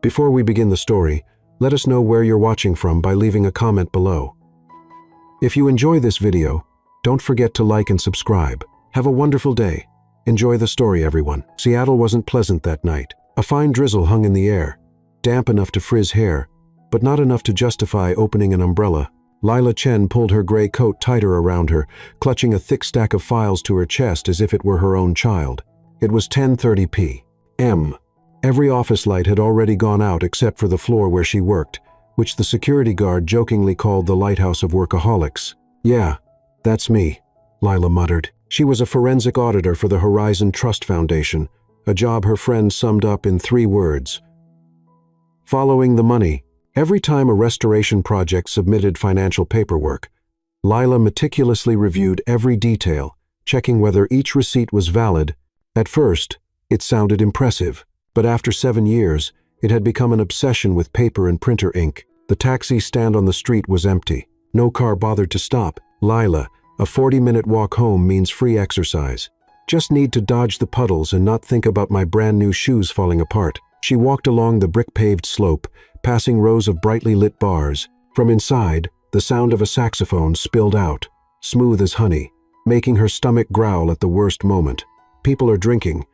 Before we begin the story, let us know where you're watching from by leaving a comment below. If you enjoy this video, don't forget to like and subscribe. Have a wonderful day. Enjoy the story, everyone. Seattle wasn't pleasant that night. A fine drizzle hung in the air, damp enough to frizz hair, but not enough to justify opening an umbrella. Lila Chen pulled her gray coat tighter around her, clutching a thick stack of files to her chest as if it were her own child. It was 10:30 p.m. Every office light had already gone out except for the floor where she worked, which the security guard jokingly called the lighthouse of workaholics. "Yeah, that's me," Lila muttered. She was a forensic auditor for the Horizon Trust Foundation, a job her friend summed up in 3 words: following the money. Every time a restoration project submitted financial paperwork, Lila meticulously reviewed every detail, checking whether each receipt was valid. At first, it sounded impressive, but after 7 years, it had become an obsession with paper and printer ink. The taxi stand on the street was empty. No car bothered to stop. Lila, a 40-minute walk home means free exercise. Just need to dodge the puddles and not think about my brand new shoes falling apart. She walked along the brick-paved slope, passing rows of brightly lit bars. From inside, the sound of a saxophone spilled out, smooth as honey, making her stomach growl at the worst moment. People are drinking,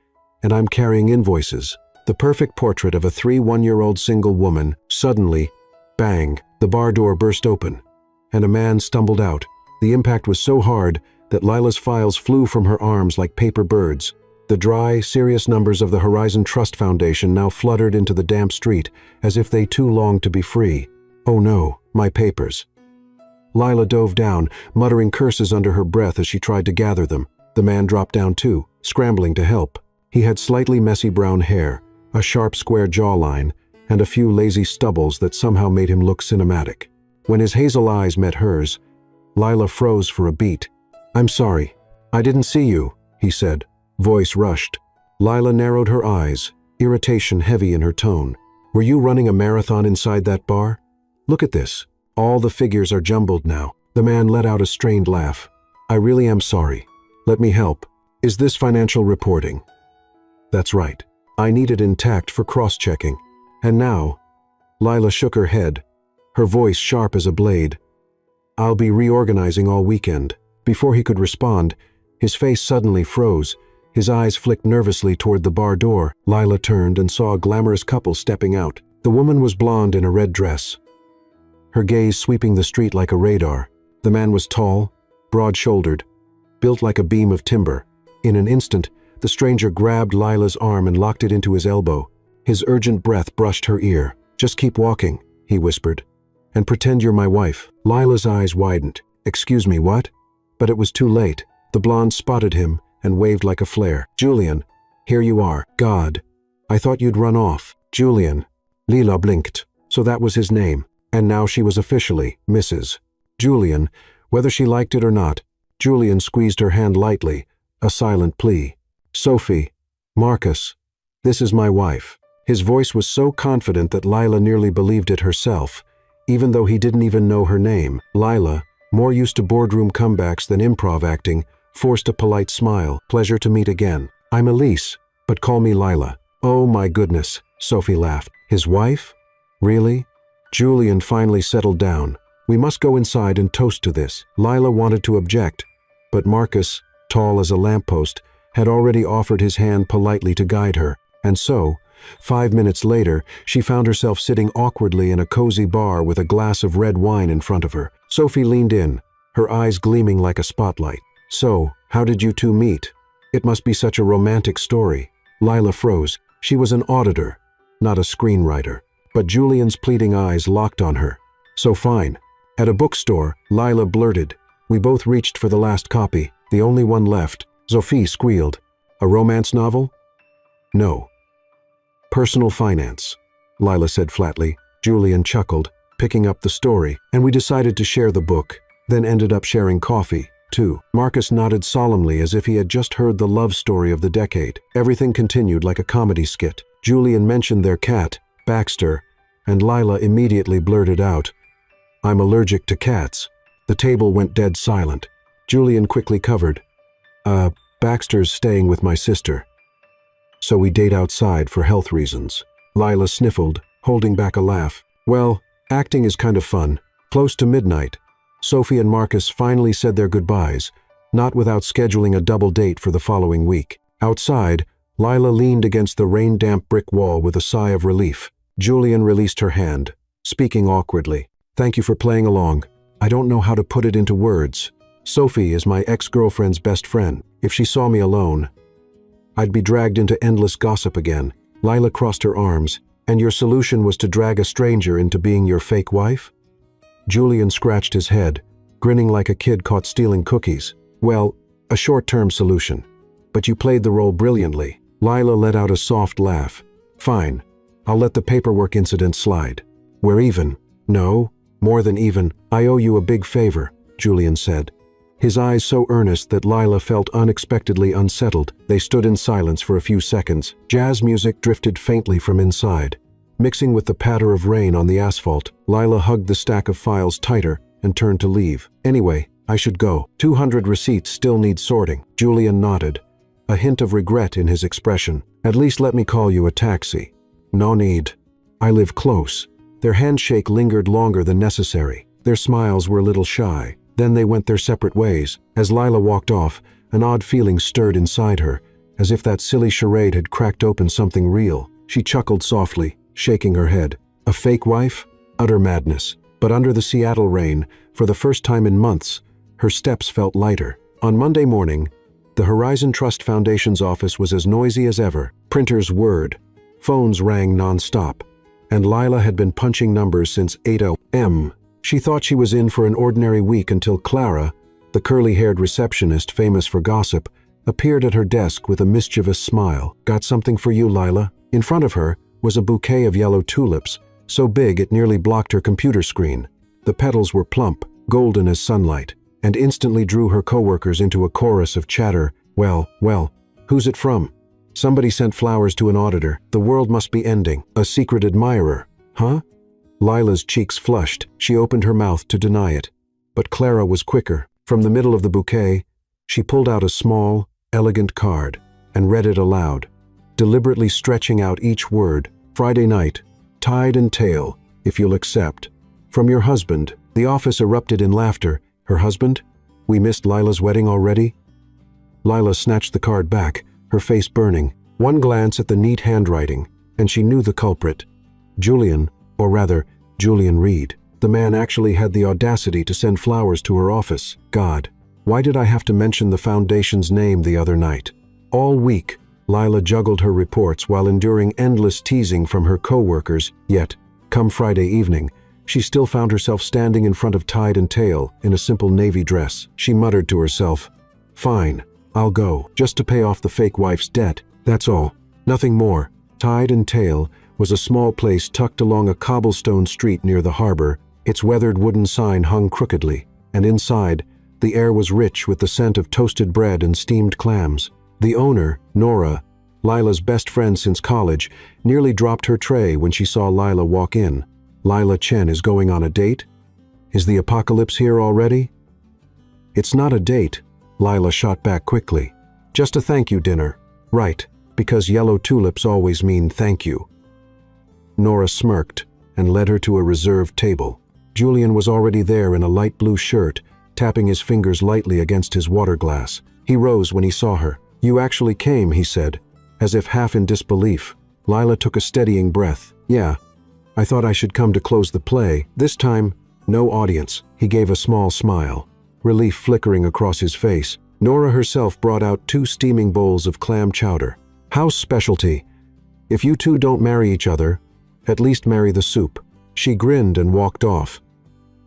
and I'm carrying invoices. The perfect portrait of a 1-year-old single woman. Suddenly, bang, the bar door burst open, and a man stumbled out. The impact was so hard that Lila's files flew from her arms like paper birds. The dry, serious numbers of the Horizon Trust Foundation now fluttered into the damp street, as if they too longed to be free. Oh no, my papers. Lila dove down, muttering curses under her breath as she tried to gather them. The man dropped down too, scrambling to help. He had slightly messy brown hair, a sharp square jawline, and a few lazy stubbles that somehow made him look cinematic. When his hazel eyes met hers, Lila froze for a beat. "I'm sorry. I didn't see you," he said. Voice rushed. Lila narrowed her eyes, irritation heavy in her tone. "Were you running a marathon inside that bar? Look at this. All the figures are jumbled now." The man let out a strained laugh. "I really am sorry. Let me help. Is this financial reporting?" "That's right. I need it intact for cross-checking." "And now?" Lila shook her head, her voice sharp as a blade. "I'll be reorganizing all weekend." Before he could respond, his face suddenly froze. His eyes flicked nervously toward the bar door. Lila turned and saw a glamorous couple stepping out. The woman was blonde in a red dress, her gaze sweeping the street like a radar. The man was tall, broad-shouldered, built like a beam of timber. In an instant, the stranger grabbed Lila's arm and locked it into his elbow. His urgent breath brushed her ear. "Just keep walking," he whispered, "and pretend you're my wife." Lila's eyes widened. "Excuse me, what?" But it was too late. The blonde spotted him and waved like a flare. "Julian, here you are." "God, I thought you'd run off." "Julian." Lila blinked. So that was his name. And now she was officially Mrs. Julian, whether she liked it or not. Julian squeezed her hand lightly, a silent plea. "Sophie, Marcus, this is my wife." His voice was so confident that Lila nearly believed it herself, even though he didn't even know her name. Lila, more used to boardroom comebacks than improv acting, forced a polite smile. "Pleasure to meet again. I'm Elise, but call me Lila." "Oh my goodness," Sophie laughed. "His wife? Really?" Julian finally settled down. "We must go inside and toast to this." Lila wanted to object, but Marcus, tall as a lamppost, had already offered his hand politely to guide her. And so, 5 minutes later, she found herself sitting awkwardly in a cozy bar with a glass of red wine in front of her. Sophie leaned in, her eyes gleaming like a spotlight. "So, how did you two meet? It must be such a romantic story." Lila froze. She was an auditor, not a screenwriter. But Julian's pleading eyes locked on her. "So fine." At a bookstore, Lila blurted. "We both reached for the last copy, the only one left." Sophie squealed. "A romance novel?" "No. Personal finance," Lila said flatly. Julian chuckled, picking up the story, "and we decided to share the book, then ended up sharing coffee, too." Marcus nodded solemnly as if he had just heard the love story of the decade. Everything continued like a comedy skit. Julian mentioned their cat, Baxter, and Lila immediately blurted out, "I'm allergic to cats." The table went dead silent. Julian quickly covered, Baxter's staying with my sister, so we date outside for health reasons." Lila sniffled, holding back a laugh. Well, acting is kind of fun. Close to midnight, Sophie and Marcus finally said their goodbyes, not without scheduling a double date for the following week. Outside, Lila leaned against the rain-damp brick wall with a sigh of relief. Julian released her hand, speaking awkwardly. "Thank you for playing along. I don't know how to put it into words. Sophie is my ex-girlfriend's best friend. If she saw me alone, I'd be dragged into endless gossip again." Lila crossed her arms. "And your solution was to drag a stranger into being your fake wife?" Julian scratched his head, grinning like a kid caught stealing cookies. "Well, a short-term solution. But you played the role brilliantly." Lila let out a soft laugh. "Fine. I'll let the paperwork incident slide. We're even." "No, more than even. I owe you a big favor," Julian said, his eyes so earnest that Lila felt unexpectedly unsettled. They stood in silence for a few seconds. Jazz music drifted faintly from inside. Mixing with the patter of rain on the asphalt, Lila hugged the stack of files tighter and turned to leave. "Anyway, I should go. 200 receipts still need sorting." Julian nodded, a hint of regret in his expression. "At least let me call you a taxi." "No need. I live close." Their handshake lingered longer than necessary. Their smiles were a little shy. Then they went their separate ways. As Lila walked off, an odd feeling stirred inside her, as if that silly charade had cracked open something real. She chuckled softly, shaking her head. A fake wife? Utter madness. But under the Seattle rain, for the first time in months, her steps felt lighter. On Monday morning, the Horizon Trust Foundation's office was as noisy as ever. Printers whirred, phones rang non-stop, and Lila had been punching numbers since 8 a.m. She thought she was in for an ordinary week until Clara, the curly-haired receptionist famous for gossip, appeared at her desk with a mischievous smile. "Got something for you, Lila?" In front of her was a bouquet of yellow tulips, so big it nearly blocked her computer screen. The petals were plump, golden as sunlight, and instantly drew her coworkers into a chorus of chatter. Well, who's it from? Somebody sent flowers to an auditor. The world must be ending. A secret admirer. Huh? Lila's cheeks flushed. She opened her mouth to deny it. But Clara was quicker. From the middle of the bouquet, she pulled out a small, elegant card and read it aloud, deliberately stretching out each word. "Friday night, tide and tail, if you'll accept. From your husband." The office erupted in laughter. Her husband? We missed Lila's wedding already? Lila snatched the card back, her face burning. One glance at the neat handwriting, and she knew the culprit. Julian, or rather, Julian Reed. The man actually had the audacity to send flowers to her office. God, why did I have to mention the foundation's name the other night? All week, Lila juggled her reports while enduring endless teasing from her co-workers, yet, come Friday evening, she still found herself standing in front of Tide and Tail in a simple navy dress. She muttered to herself, "Fine, I'll go, just to pay off the fake wife's debt. That's all. Nothing more." Tide and Tail was a small place tucked along a cobblestone street near the harbor. Its weathered wooden sign hung crookedly, and inside, the air was rich with the scent of toasted bread and steamed clams. The owner, Nora, Lila's best friend since college, nearly dropped her tray when she saw Lila walk in. Lila Chen is going on a date? Is the apocalypse here already? "It's not a date," Lila shot back quickly. "Just a thank you dinner." "Right, because yellow tulips always mean thank you." Nora smirked and led her to a reserved table. Julian was already there in a light blue shirt, tapping his fingers lightly against his water glass. He rose when he saw her. "You actually came," he said, as if half in disbelief. Lila took a steadying breath. "Yeah, I thought I should come to close the play. This time, no audience." He gave a small smile, relief flickering across his face. Nora herself brought out 2 steaming bowls of clam chowder. "House specialty. If you two don't marry each other, at least marry the soup." She grinned and walked off,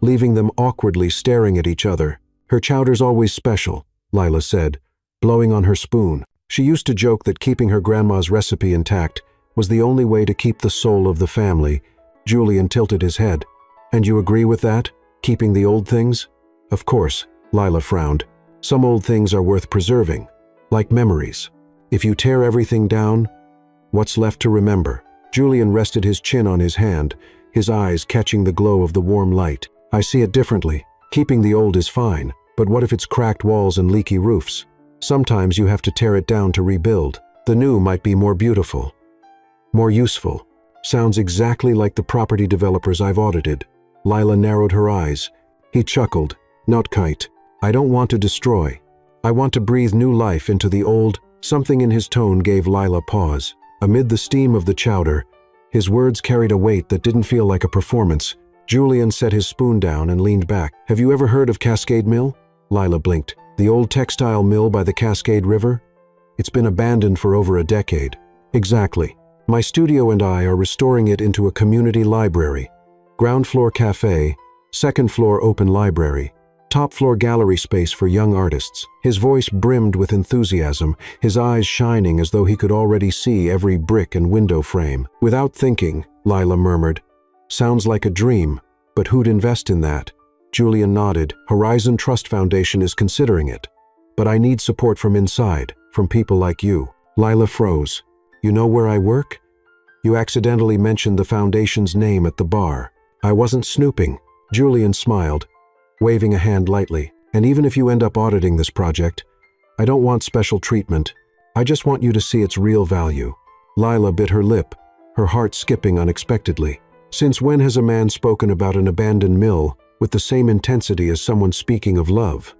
leaving them awkwardly staring at each other. "Her chowder's always special," Lila said, blowing on her spoon. She used to joke that keeping her grandma's recipe intact was the only way to keep the soul of the family. Julian tilted his head. "And you agree with that? Keeping the old things?" "Of course," Lila frowned. "Some old things are worth preserving, like memories. If you tear everything down, what's left to remember?" Julian rested his chin on his hand, his eyes catching the glow of the warm light. "I see it differently. Keeping the old is fine, but what if it's cracked walls and leaky roofs? Sometimes you have to tear it down to rebuild. The new might be more beautiful, more useful." Sounds exactly like the property developers I've audited. Lila narrowed her eyes. He chuckled. Not kite. I don't want to destroy. I want to breathe new life into the old. Something in his tone gave Lila pause. Amid the steam of the chowder, his words carried a weight that didn't feel like a performance. Julian set his spoon down and leaned back. Have you ever heard of Cascade Mill? Lila blinked. The old textile mill by the Cascade River? It's been abandoned for over a decade. Exactly. My studio and I are restoring it into a community library. Ground floor cafe, second floor open library, top floor gallery space for young artists. His voice brimmed with enthusiasm, his eyes shining as though he could already see every brick and window frame. Without thinking, Lila murmured, "Sounds like a dream, but who'd invest in that?" Julian nodded. Horizon Trust Foundation is considering it. But I need support from inside, from people like you. Lila froze. You know where I work? You accidentally mentioned the foundation's name at the bar. I wasn't snooping. Julian smiled, waving a hand lightly. And even if you end up auditing this project, I don't want special treatment. I just want you to see its real value. Lila bit her lip, her heart skipping unexpectedly. Since when has a man spoken about an abandoned mill with the same intensity as someone speaking of love?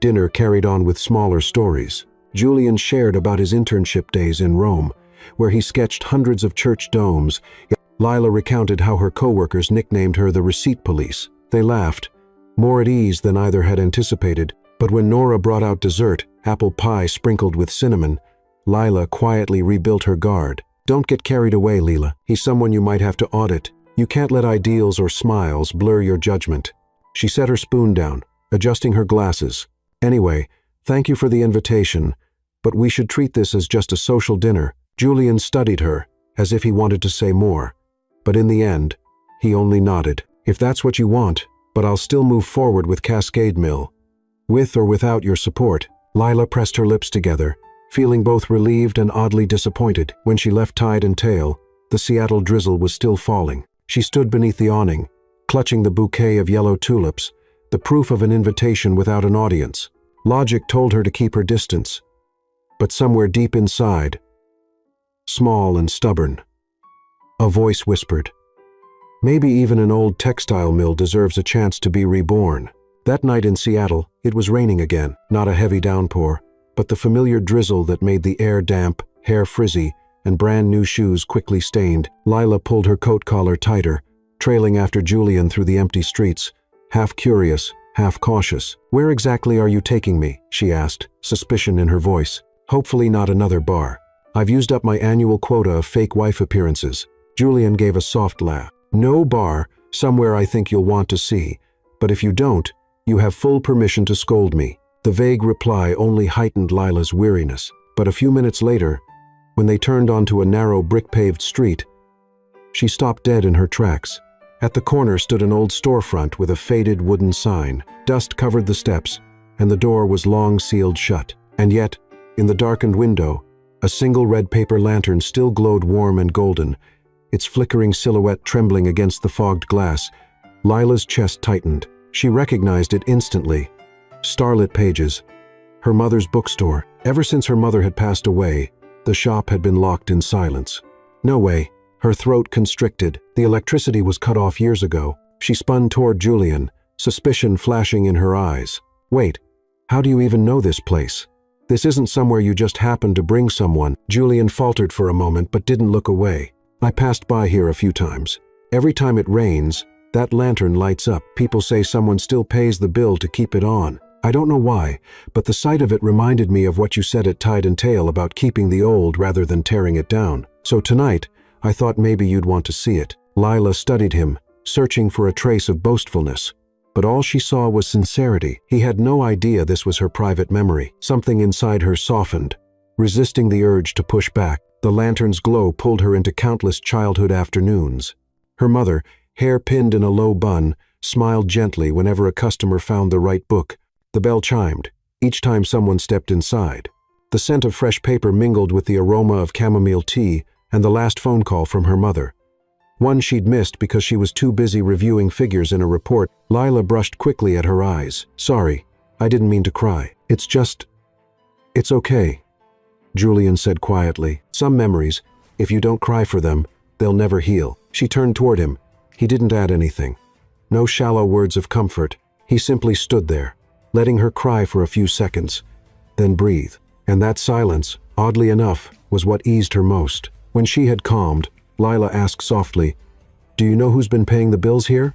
Dinner carried on with smaller stories. Julian shared about his internship days in Rome, where he sketched hundreds of church domes. Lila recounted how her coworkers nicknamed her the receipt police. They laughed, more at ease than either had anticipated, but when Nora brought out dessert, apple pie sprinkled with cinnamon, Lila quietly rebuilt her guard. Don't get carried away, Lila. He's someone you might have to audit. You can't let ideals or smiles blur your judgment. She set her spoon down, adjusting her glasses. Anyway, thank you for the invitation, but we should treat this as just a social dinner. Julian studied her, as if he wanted to say more. But in the end, he only nodded. If that's what you want, but I'll still move forward with Cascade Mill. With or without your support. Lila pressed her lips together, feeling both relieved and oddly disappointed. When she left Tide and Tail, the Seattle drizzle was still falling. She stood beneath the awning, clutching the bouquet of yellow tulips, the proof of an invitation without an audience. Logic told her to keep her distance. But somewhere deep inside, small and stubborn, a voice whispered, maybe even an old textile mill deserves a chance to be reborn. That night in Seattle, it was raining again, not a heavy downpour, but the familiar drizzle that made the air damp, hair frizzy, and brand new shoes quickly stained. Lila pulled her coat collar tighter, trailing after Julian through the empty streets, half curious, half cautious. Where exactly are you taking me? She asked, suspicion in her voice. Hopefully not another bar. I've used up my annual quota of fake wife appearances. Julian gave a soft laugh. No bar, somewhere I think you'll want to see, but if you don't, you have full permission to scold me. The vague reply only heightened Lila's weariness, but a few minutes later, when they turned onto a narrow brick-paved street, she stopped dead in her tracks. At the corner stood an old storefront with a faded wooden sign. Dust covered the steps, and the door was long sealed shut. And yet, in the darkened window, a single red paper lantern still glowed warm and golden, its flickering silhouette trembling against the fogged glass. Lila's chest tightened. She recognized it instantly. Starlit Pages, her mother's bookstore. Ever since her mother had passed away, the shop had been locked in silence. No way. Her throat constricted. The electricity was cut off years ago. She spun toward Julian, suspicion flashing in her eyes. Wait, how do you even know this place? This isn't somewhere you just happened to bring someone. Julian faltered for a moment but didn't look away. I passed by here a few times. Every time it rains, that lantern lights up. People say someone still pays the bill to keep it on. I don't know why, but the sight of it reminded me of what you said at Tide and Tail about keeping the old rather than tearing it down. So tonight, I thought maybe you'd want to see it. Lila studied him, searching for a trace of boastfulness. But all she saw was sincerity. He had no idea this was her private memory. Something inside her softened, resisting the urge to push back. The lantern's glow pulled her into countless childhood afternoons. Her mother, hair pinned in a low bun, smiled gently whenever a customer found the right book. The bell chimed, each time someone stepped inside. The scent of fresh paper mingled with the aroma of chamomile tea and the last phone call from her mother. One she'd missed because she was too busy reviewing figures in a report. Lila brushed quickly at her eyes. Sorry, I didn't mean to cry. It's okay, Julian said quietly. Some memories, if you don't cry for them, They'll never heal. She turned toward him. He didn't add anything. No shallow words of comfort. He simply stood there, letting her cry for a few seconds, then breathe. And that silence, oddly enough, was what eased her most. When she had calmed, Lila asked softly, "Do you know who's been paying the bills here?"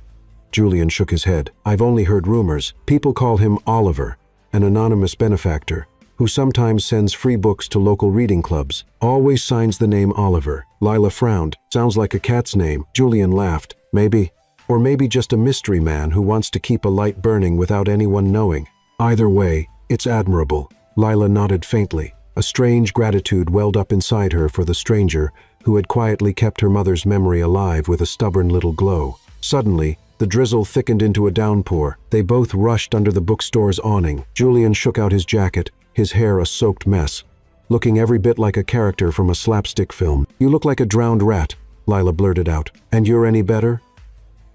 Julian shook his head. "I've only heard rumors. People call him Oliver, an anonymous benefactor, who sometimes sends free books to local reading clubs. Always signs the name Oliver." Lila frowned. "Sounds like a cat's name." Julian laughed. "Maybe. Or maybe just a mystery man who wants to keep a light burning without anyone knowing. Either way, it's admirable." Lila nodded faintly. A strange gratitude welled up inside her for the stranger who had quietly kept her mother's memory alive with a stubborn little glow. Suddenly, the drizzle thickened into a downpour. They both rushed under the bookstore's awning. Julian shook out his jacket, his hair a soaked mess, looking every bit like a character from a slapstick film. "You look like a drowned rat," Lila blurted out. "And you're any better?"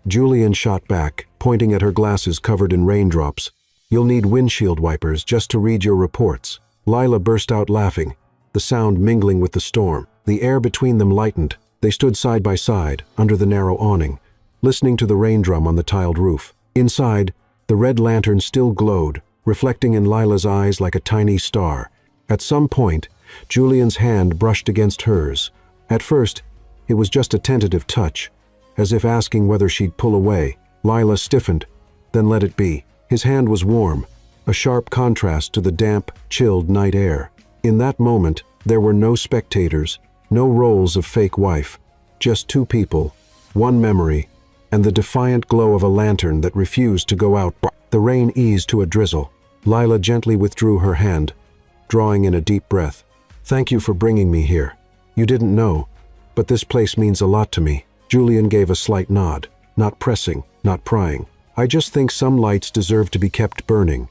Julian shot back, pointing at her glasses covered in raindrops. "You'll need windshield wipers just to read your reports." Lila burst out laughing, the sound mingling with the storm. The air between them lightened. They stood side by side, under the narrow awning, listening to the rain drum on the tiled roof. Inside, the red lantern still glowed, reflecting in Lila's eyes like a tiny star. At some point, Julian's hand brushed against hers. At first, it was just a tentative touch, as if asking whether she'd pull away. Lila stiffened, then let it be. His hand was warm, a sharp contrast to the damp, chilled night air. In that moment, there were no spectators, no roles of fake wife, just two people, one memory, and the defiant glow of a lantern that refused to go out. The rain eased to a drizzle. Lila gently withdrew her hand, drawing in a deep breath. "Thank you for bringing me here. You didn't know, but this place means a lot to me." Julian gave a slight nod, not pressing, not prying. "I just think some lights deserve to be kept burning,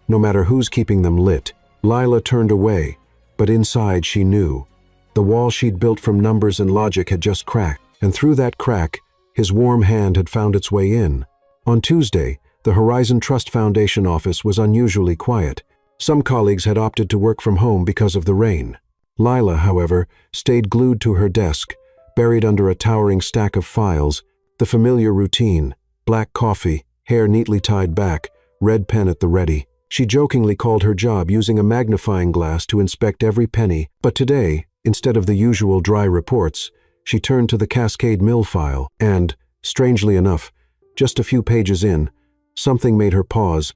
no matter who's keeping them lit." Lila turned away, but inside she knew. The wall she'd built from numbers and logic had just cracked, and through that crack, his warm hand had found its way in. On Tuesday, the Horizon Trust Foundation office was unusually quiet. Some colleagues had opted to work from home because of the rain. Lila, however, stayed glued to her desk, buried under a towering stack of files, the familiar routine: black coffee, hair neatly tied back, red pen at the ready. She jokingly called her job using a magnifying glass to inspect every penny, but today, instead of the usual dry reports, she turned to the Cascade Mill file and, strangely enough, just a few pages in, something made her pause.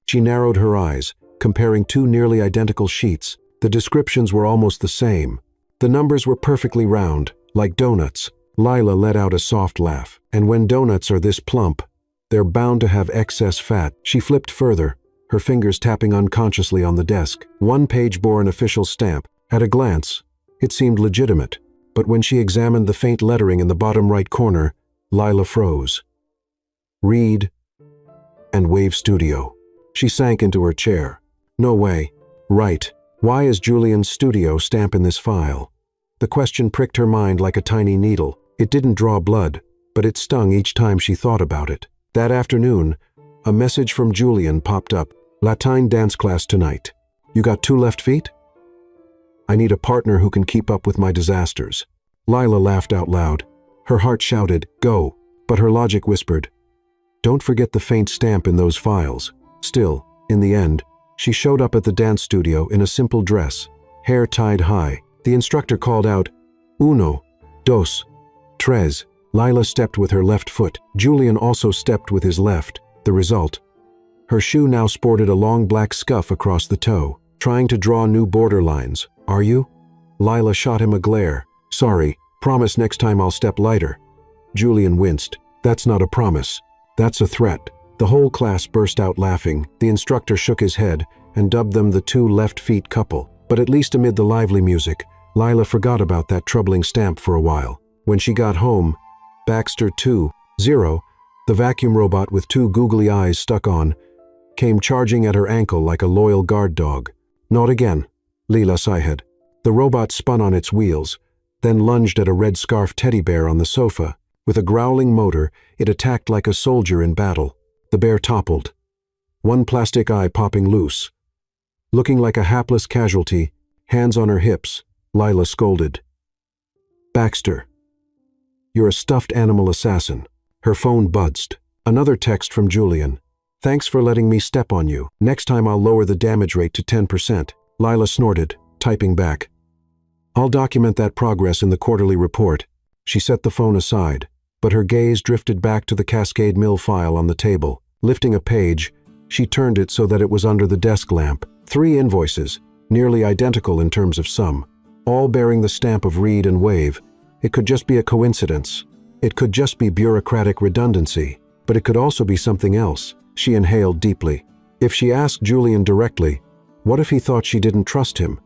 She narrowed her eyes, comparing two nearly identical sheets. The descriptions were almost the same. The numbers were perfectly round, like donuts. Lila let out a soft laugh. And when donuts are this plump, they're bound to have excess fat. She flipped further, her fingers tapping unconsciously on the desk. One page bore an official stamp. At a glance, it seemed legitimate, but when she examined the faint lettering in the bottom right corner, Lila froze. Read and Wave Studio. She sank into her chair. No way. Right. Why is Julian's studio stamp in this file? The question pricked her mind like a tiny needle. It didn't draw blood, but it stung each time she thought about it. That afternoon, a message from Julian popped up. "Latin dance class tonight. You got 2 left feet? I need a partner who can keep up with my disasters." Lila laughed out loud. Her heart shouted, "Go," but her logic whispered, "Don't forget the faint stamp in those files." Still, in the end, she showed up at the dance studio in a simple dress, hair tied high. The instructor called out, "Uno, dos, tres." Lila stepped with her left foot. Julian also stepped with his left. The result: her shoe now sported a long black scuff across the toe. "Trying to draw new border lines, are you?" Lila shot him a glare. "Sorry, promise next time I'll step lighter." Julian winced. "That's not a promise. That's a threat." The whole class burst out laughing. The instructor shook his head and dubbed them the 2 left feet couple. But at least amid the lively music, Lila forgot about that troubling stamp for a while. When she got home, Baxter 2.0, the vacuum robot with 2 googly eyes stuck on, came charging at her ankle like a loyal guard dog. "Not again," Lila sighed. The robot spun on its wheels, then lunged at a red scarf teddy bear on the sofa. With a growling motor, it attacked like a soldier in battle. The bear toppled, one plastic eye popping loose. Looking like a hapless casualty, hands on her hips, Lila scolded, Baxter, you're a stuffed animal assassin. Her phone buzzed. Another text from Julian. Thanks for letting me step on you. Next time I'll lower the damage rate to 10%. Lila snorted, typing back. I'll document that progress in the quarterly report. She set the phone aside, but her gaze drifted back to the Cascade Mill file on the table. Lifting a page, she turned it so that it was under the desk lamp. 3 invoices, nearly identical in terms of sum, all bearing the stamp of Reed and Wave. It could just be a coincidence. It could just be bureaucratic redundancy, but it could also be something else. She inhaled deeply. If she asked Julian directly, what if he thought she didn't trust him?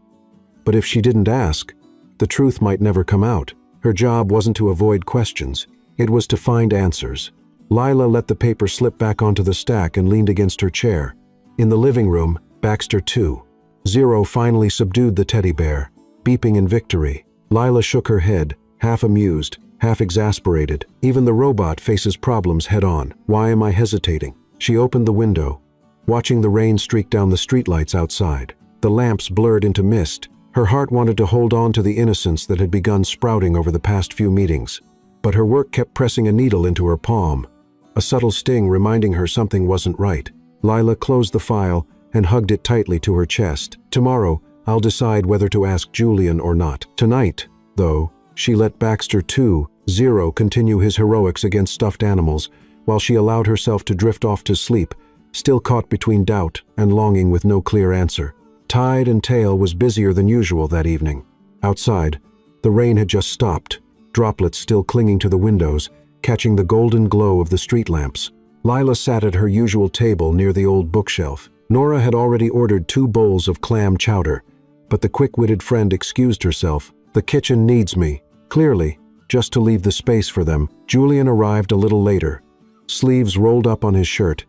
But if she didn't ask, the truth might never come out. Her job wasn't to avoid questions. It was to find answers. Lila let the paper slip back onto the stack and leaned against her chair. In the living room, Baxter 2.0 finally subdued the teddy bear, beeping in victory. Lila shook her head, half amused, half exasperated. Even the robot faces problems head-on. Why am I hesitating? She opened the window, watching the rain streak down the streetlights outside. The lamps blurred into mist. Her heart wanted to hold on to the innocence that had begun sprouting over the past few meetings. But her work kept pressing a needle into her palm, a subtle sting reminding her something wasn't right. Lila closed the file and hugged it tightly to her chest. Tomorrow, I'll decide whether to ask Julian or not. Tonight, though, she let Baxter 2.0 continue his heroics against stuffed animals, while she allowed herself to drift off to sleep, still caught between doubt and longing with no clear answer. Tide and Tail was busier than usual that evening. Outside, the rain had just stopped, droplets still clinging to the windows, catching the golden glow of the street lamps. Lila sat at her usual table near the old bookshelf. Nora had already ordered 2 bowls of clam chowder, but the quick-witted friend excused herself. The kitchen needs me. Clearly, just to leave the space for them. Julian arrived a little later, sleeves rolled up on his shirt,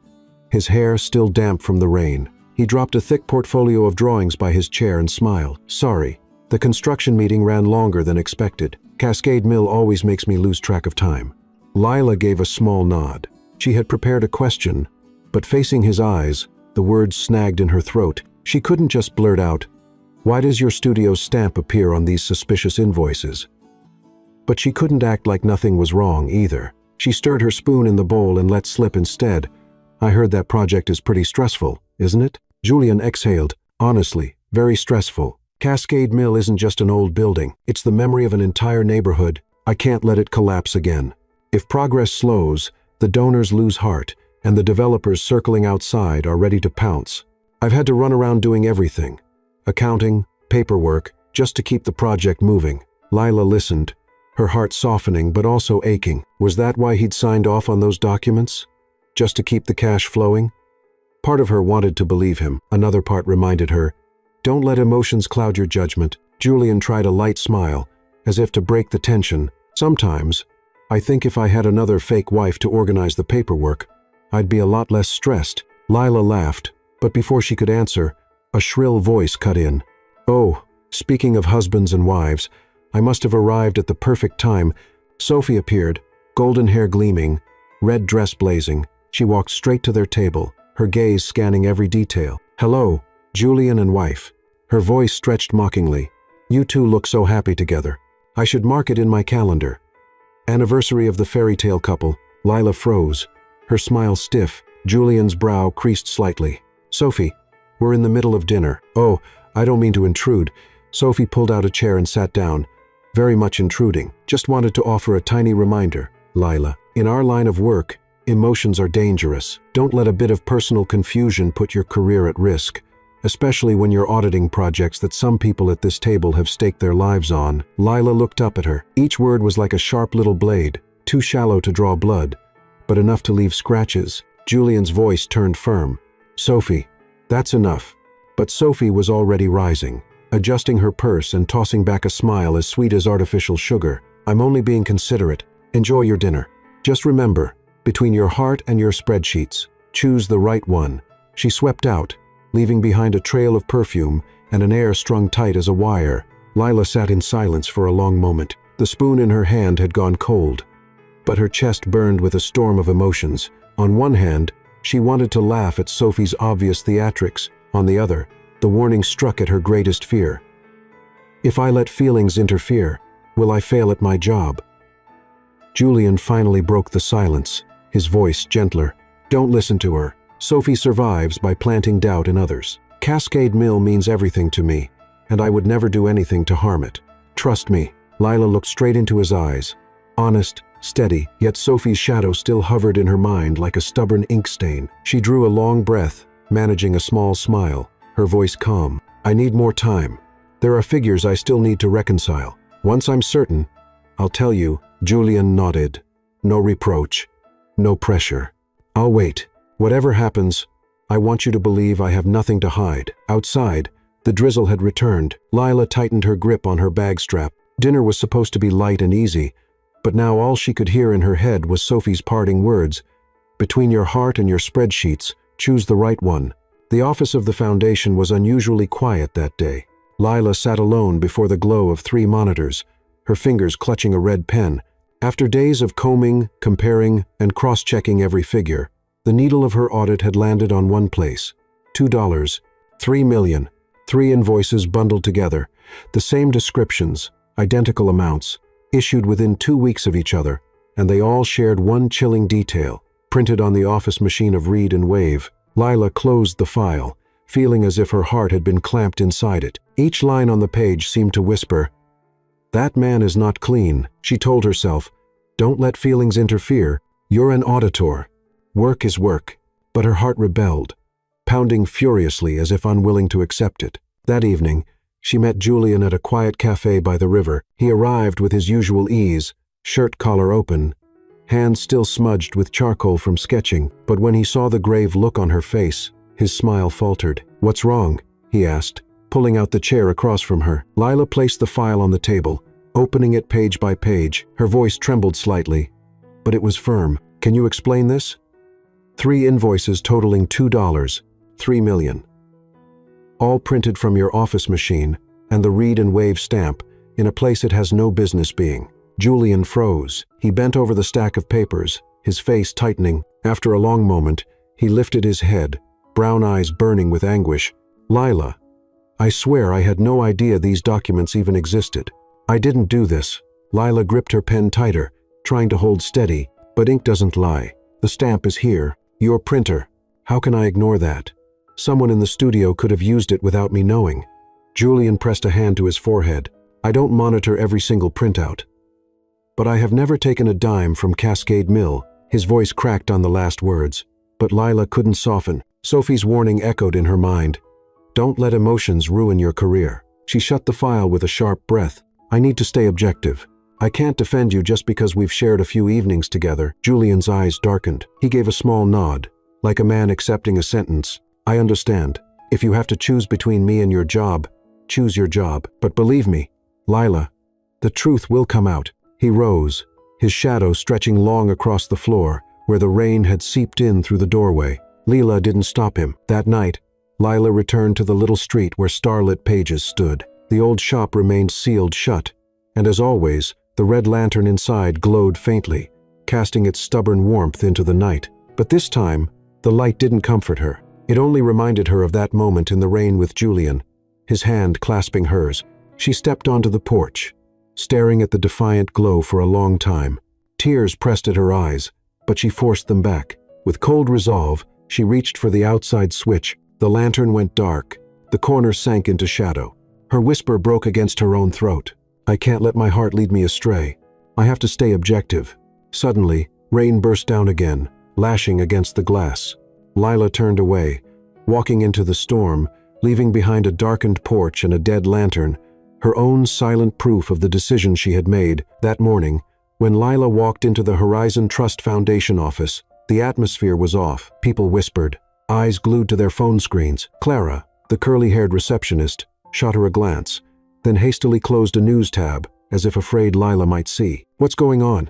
his hair still damp from the rain. He dropped a thick portfolio of drawings by his chair and smiled. Sorry, the construction meeting ran longer than expected. Cascade Mill always makes me lose track of time. Lila gave a small nod. She had prepared a question, but facing his eyes, the words snagged in her throat. She couldn't just blurt out, "Why does your studio's stamp appear on these suspicious invoices?" But she couldn't act like nothing was wrong either. She stirred her spoon in the bowl and let slip instead, "I heard that project is pretty stressful, isn't it?" Julian exhaled. "Honestly, very stressful. Cascade Mill isn't just an old building. It's the memory of an entire neighborhood. I can't let it collapse again. If progress slows, the donors lose heart, and the developers circling outside are ready to pounce. I've had to run around doing everything. Accounting, paperwork, just to keep the project moving." Lila listened, her heart softening but also aching. Was that why he'd signed off on those documents? Just to keep the cash flowing? Part of her wanted to believe him. Another part reminded her, don't let emotions cloud your judgment. Julian tried a light smile, as if to break the tension. Sometimes, I think if I had another fake wife to organize the paperwork, I'd be a lot less stressed. Lila laughed, but before she could answer, a shrill voice cut in. Oh, speaking of husbands and wives, I must have arrived at the perfect time. Sophie appeared, golden hair gleaming, red dress blazing. She walked straight to their table, her gaze scanning every detail. Hello, Julian and wife. Her voice stretched mockingly. You two look so happy together. I should mark it in my calendar. Anniversary of the fairy tale couple. Lila froze, her smile stiff. Julian's brow creased slightly. Sophie, we're in the middle of dinner. Oh, I don't mean to intrude. Sophie pulled out a chair and sat down, very much intruding. Just wanted to offer a tiny reminder, Lila. In our line of work, emotions are dangerous. Don't let a bit of personal confusion put your career at risk, especially when you're auditing projects that some people at this table have staked their lives on. Lila looked up at her. Each word was like a sharp little blade, too shallow to draw blood, but enough to leave scratches. Julian's voice turned firm. Sophie, that's enough. But Sophie was already rising, adjusting her purse and tossing back a smile as sweet as artificial sugar. I'm only being considerate. Enjoy your dinner. Just remember, between your heart and your spreadsheets, choose the right one. She swept out, leaving behind a trail of perfume and an air strung tight as a wire. Lila sat in silence for a long moment. The spoon in her hand had gone cold, but her chest burned with a storm of emotions. On one hand, she wanted to laugh at Sophie's obvious theatrics. On the other, the warning struck at her greatest fear. If I let feelings interfere, Will I fail at my job? Julian finally broke the silence, his voice gentler. Don't listen to her. Sophie survives by planting doubt in others. Cascade Mill means everything to me, and I would never do anything to harm it. Trust me. Lila looked straight into his eyes. Honest, steady, yet Sophie's shadow still hovered in her mind like a stubborn ink stain. She drew a long breath, managing a small smile, her voice calm. I need more time. There are figures I still need to reconcile. Once I'm certain, I'll tell you. Julian nodded. No reproach. No pressure. I'll wait. Whatever happens, I want you to believe I have nothing to hide. Outside, the drizzle had returned. Lila tightened her grip on her bag strap. Dinner was supposed to be light and easy, but now all she could hear in her head was Sophie's parting words. Between your heart and your spreadsheets, choose the right one. The office of the foundation was unusually quiet that day. Lila sat alone before the glow of 3 monitors, her fingers clutching a red pen. After days of combing, comparing, and cross-checking every figure, the needle of her audit had landed on one place. $2, $3 million, 3 invoices bundled together, the same descriptions, identical amounts, issued within 2 weeks of each other, and they all shared one chilling detail, printed on the office machine of Read and Wave. Lila closed the file, feeling as if her heart had been clamped inside it. Each line on the page seemed to whisper, "That man is not clean," she told herself. Don't let feelings interfere. You're an auditor. Work is work. But her heart rebelled, pounding furiously as if unwilling to accept it. That evening, she met Julian at a quiet cafe by the river. He arrived with his usual ease, shirt collar open, hands still smudged with charcoal from sketching, but when he saw the grave look on her face, his smile faltered. "What's wrong?" he asked, pulling out the chair across from her. Lila placed the file on the table, opening it page by page. Her voice trembled slightly, but it was firm. "Can you explain this?" 3 invoices totaling $2, $3 million. All printed from your office machine and the Read and Wave stamp in a place it has no business being. Julian froze. He bent over the stack of papers, his face tightening. After a long moment, he lifted his head, brown eyes burning with anguish. "Lila, I swear I had no idea these documents even existed. I didn't do this." Lila gripped her pen tighter, trying to hold steady, but ink doesn't lie. The stamp is here. Your printer. How can I ignore that? Someone in the studio could have used it without me knowing. Julian pressed a hand to his forehead. "I don't monitor every single printout. But I have never taken a dime from Cascade Mill." His voice cracked on the last words, but Lila couldn't soften. Sophie's warning echoed in her mind. Don't let emotions ruin your career. She shut the file with a sharp breath. "I need to stay objective. I can't defend you just because we've shared a few evenings together." Julian's eyes darkened. He gave a small nod, like a man accepting a sentence. "I understand. If you have to choose between me and your job, choose your job. But believe me, Lila, the truth will come out." He rose, his shadow stretching long across the floor, where the rain had seeped in through the doorway. Lila didn't stop him. That night, Lila returned to the little street where starlit pages stood. The old shop remained sealed shut, and as always, the red lantern inside glowed faintly, casting its stubborn warmth into the night. But this time, the light didn't comfort her. It only reminded her of that moment in the rain with Julian, his hand clasping hers. She stepped onto the porch, staring at the defiant glow for a long time. Tears pressed at her eyes, but she forced them back. With cold resolve, she reached for the outside switch. The lantern went dark. The corner sank into shadow. Her whisper broke against her own throat. "I can't let my heart lead me astray. I have to stay objective." Suddenly, rain burst down again, lashing against the glass. Lila turned away, walking into the storm, leaving behind a darkened porch and a dead lantern, her own silent proof of the decision she had made. That morning, when Lila walked into the Horizon Trust Foundation office, the atmosphere was off. People whispered, eyes glued to their phone screens. Clara, the curly-haired receptionist, shot her a glance, then hastily closed a news tab, as if afraid Lila might see. "What's going on?"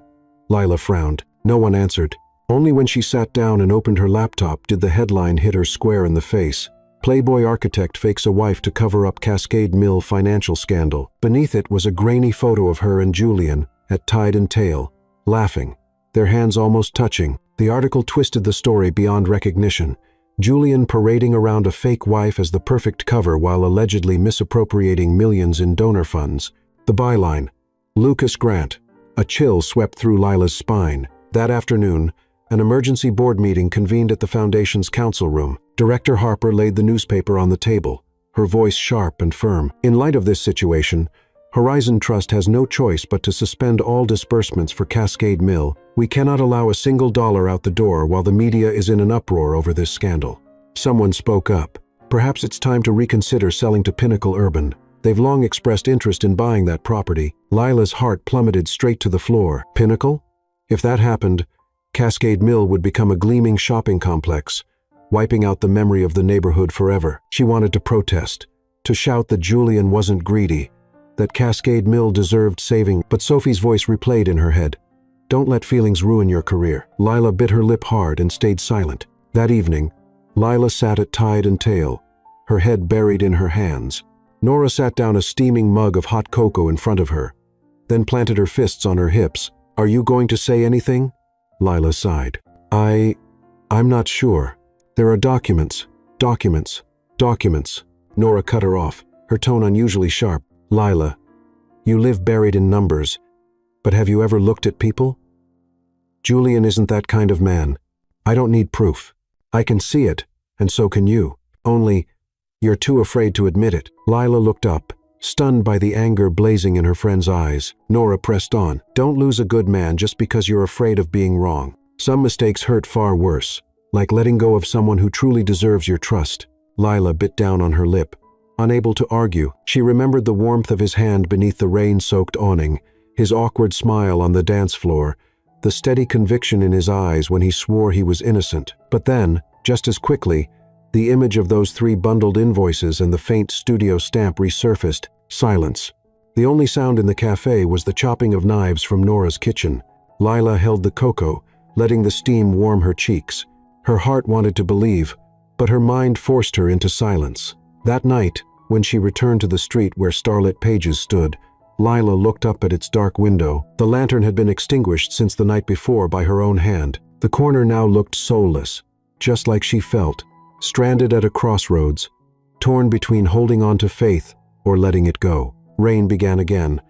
Lila frowned. No one answered. Only when she sat down and opened her laptop did the headline hit her square in the face. "Playboy architect fakes a wife to cover up Cascade Mill financial scandal." Beneath it was a grainy photo of her and Julian, at tide and tail, laughing, their hands almost touching. The article twisted the story beyond recognition. Julian parading around a fake wife as the perfect cover while allegedly misappropriating millions in donor funds. The byline, Lucas Grant. A chill swept through Lila's spine. That afternoon, an emergency board meeting convened at the Foundation's council room. Director Harper laid the newspaper on the table, her voice sharp and firm. In light of this situation, Horizon Trust has no choice but to suspend all disbursements for Cascade Mill. We cannot allow a single dollar out the door while the media is in an uproar over this scandal. Someone spoke up. Perhaps it's time to reconsider selling to Pinnacle Urban. They've long expressed interest in buying that property. Lila's heart plummeted straight to the floor. Pinnacle? If that happened, Cascade Mill would become a gleaming shopping complex, wiping out the memory of the neighborhood forever. She wanted to protest, to shout that Julian wasn't greedy, that Cascade Mill deserved saving, but Sophie's voice replayed in her head. Don't let feelings ruin your career. Lila bit her lip hard and stayed silent. That evening, Lila sat at Tide and Tail, her head buried in her hands. Nora sat down a steaming mug of hot cocoa in front of her, then planted her fists on her hips. Are you going to say anything? Lila sighed. I'm not sure. There are documents. Nora cut her off, her tone unusually sharp. Lila, you live buried in numbers, but have you ever looked at people? Julian isn't that kind of man. I don't need proof. I can see it, and so can you. Only, you're too afraid to admit it. Lila looked up, stunned by the anger blazing in her friend's eyes. Nora pressed on. Don't lose a good man just because you're afraid of being wrong. Some mistakes hurt far worse, like letting go of someone who truly deserves your trust. Lila bit down on her lip. Unable to argue, she remembered the warmth of his hand beneath the rain-soaked awning, his awkward smile on the dance floor, the steady conviction in his eyes when he swore he was innocent. But then, just as quickly, the image of those 3 bundled invoices and the faint studio stamp resurfaced. Silence. The only sound in the cafe was the chopping of knives from Nora's kitchen. Lila held the cocoa, letting the steam warm her cheeks. Her heart wanted to believe, but her mind forced her into silence. That night, when she returned to the street where Starlit Pages stood, Lila looked up at its dark window. The lantern had been extinguished since the night before by her own hand. The corner now looked soulless, just like she felt, stranded at a crossroads, torn between holding on to faith or letting it go. Rain began again,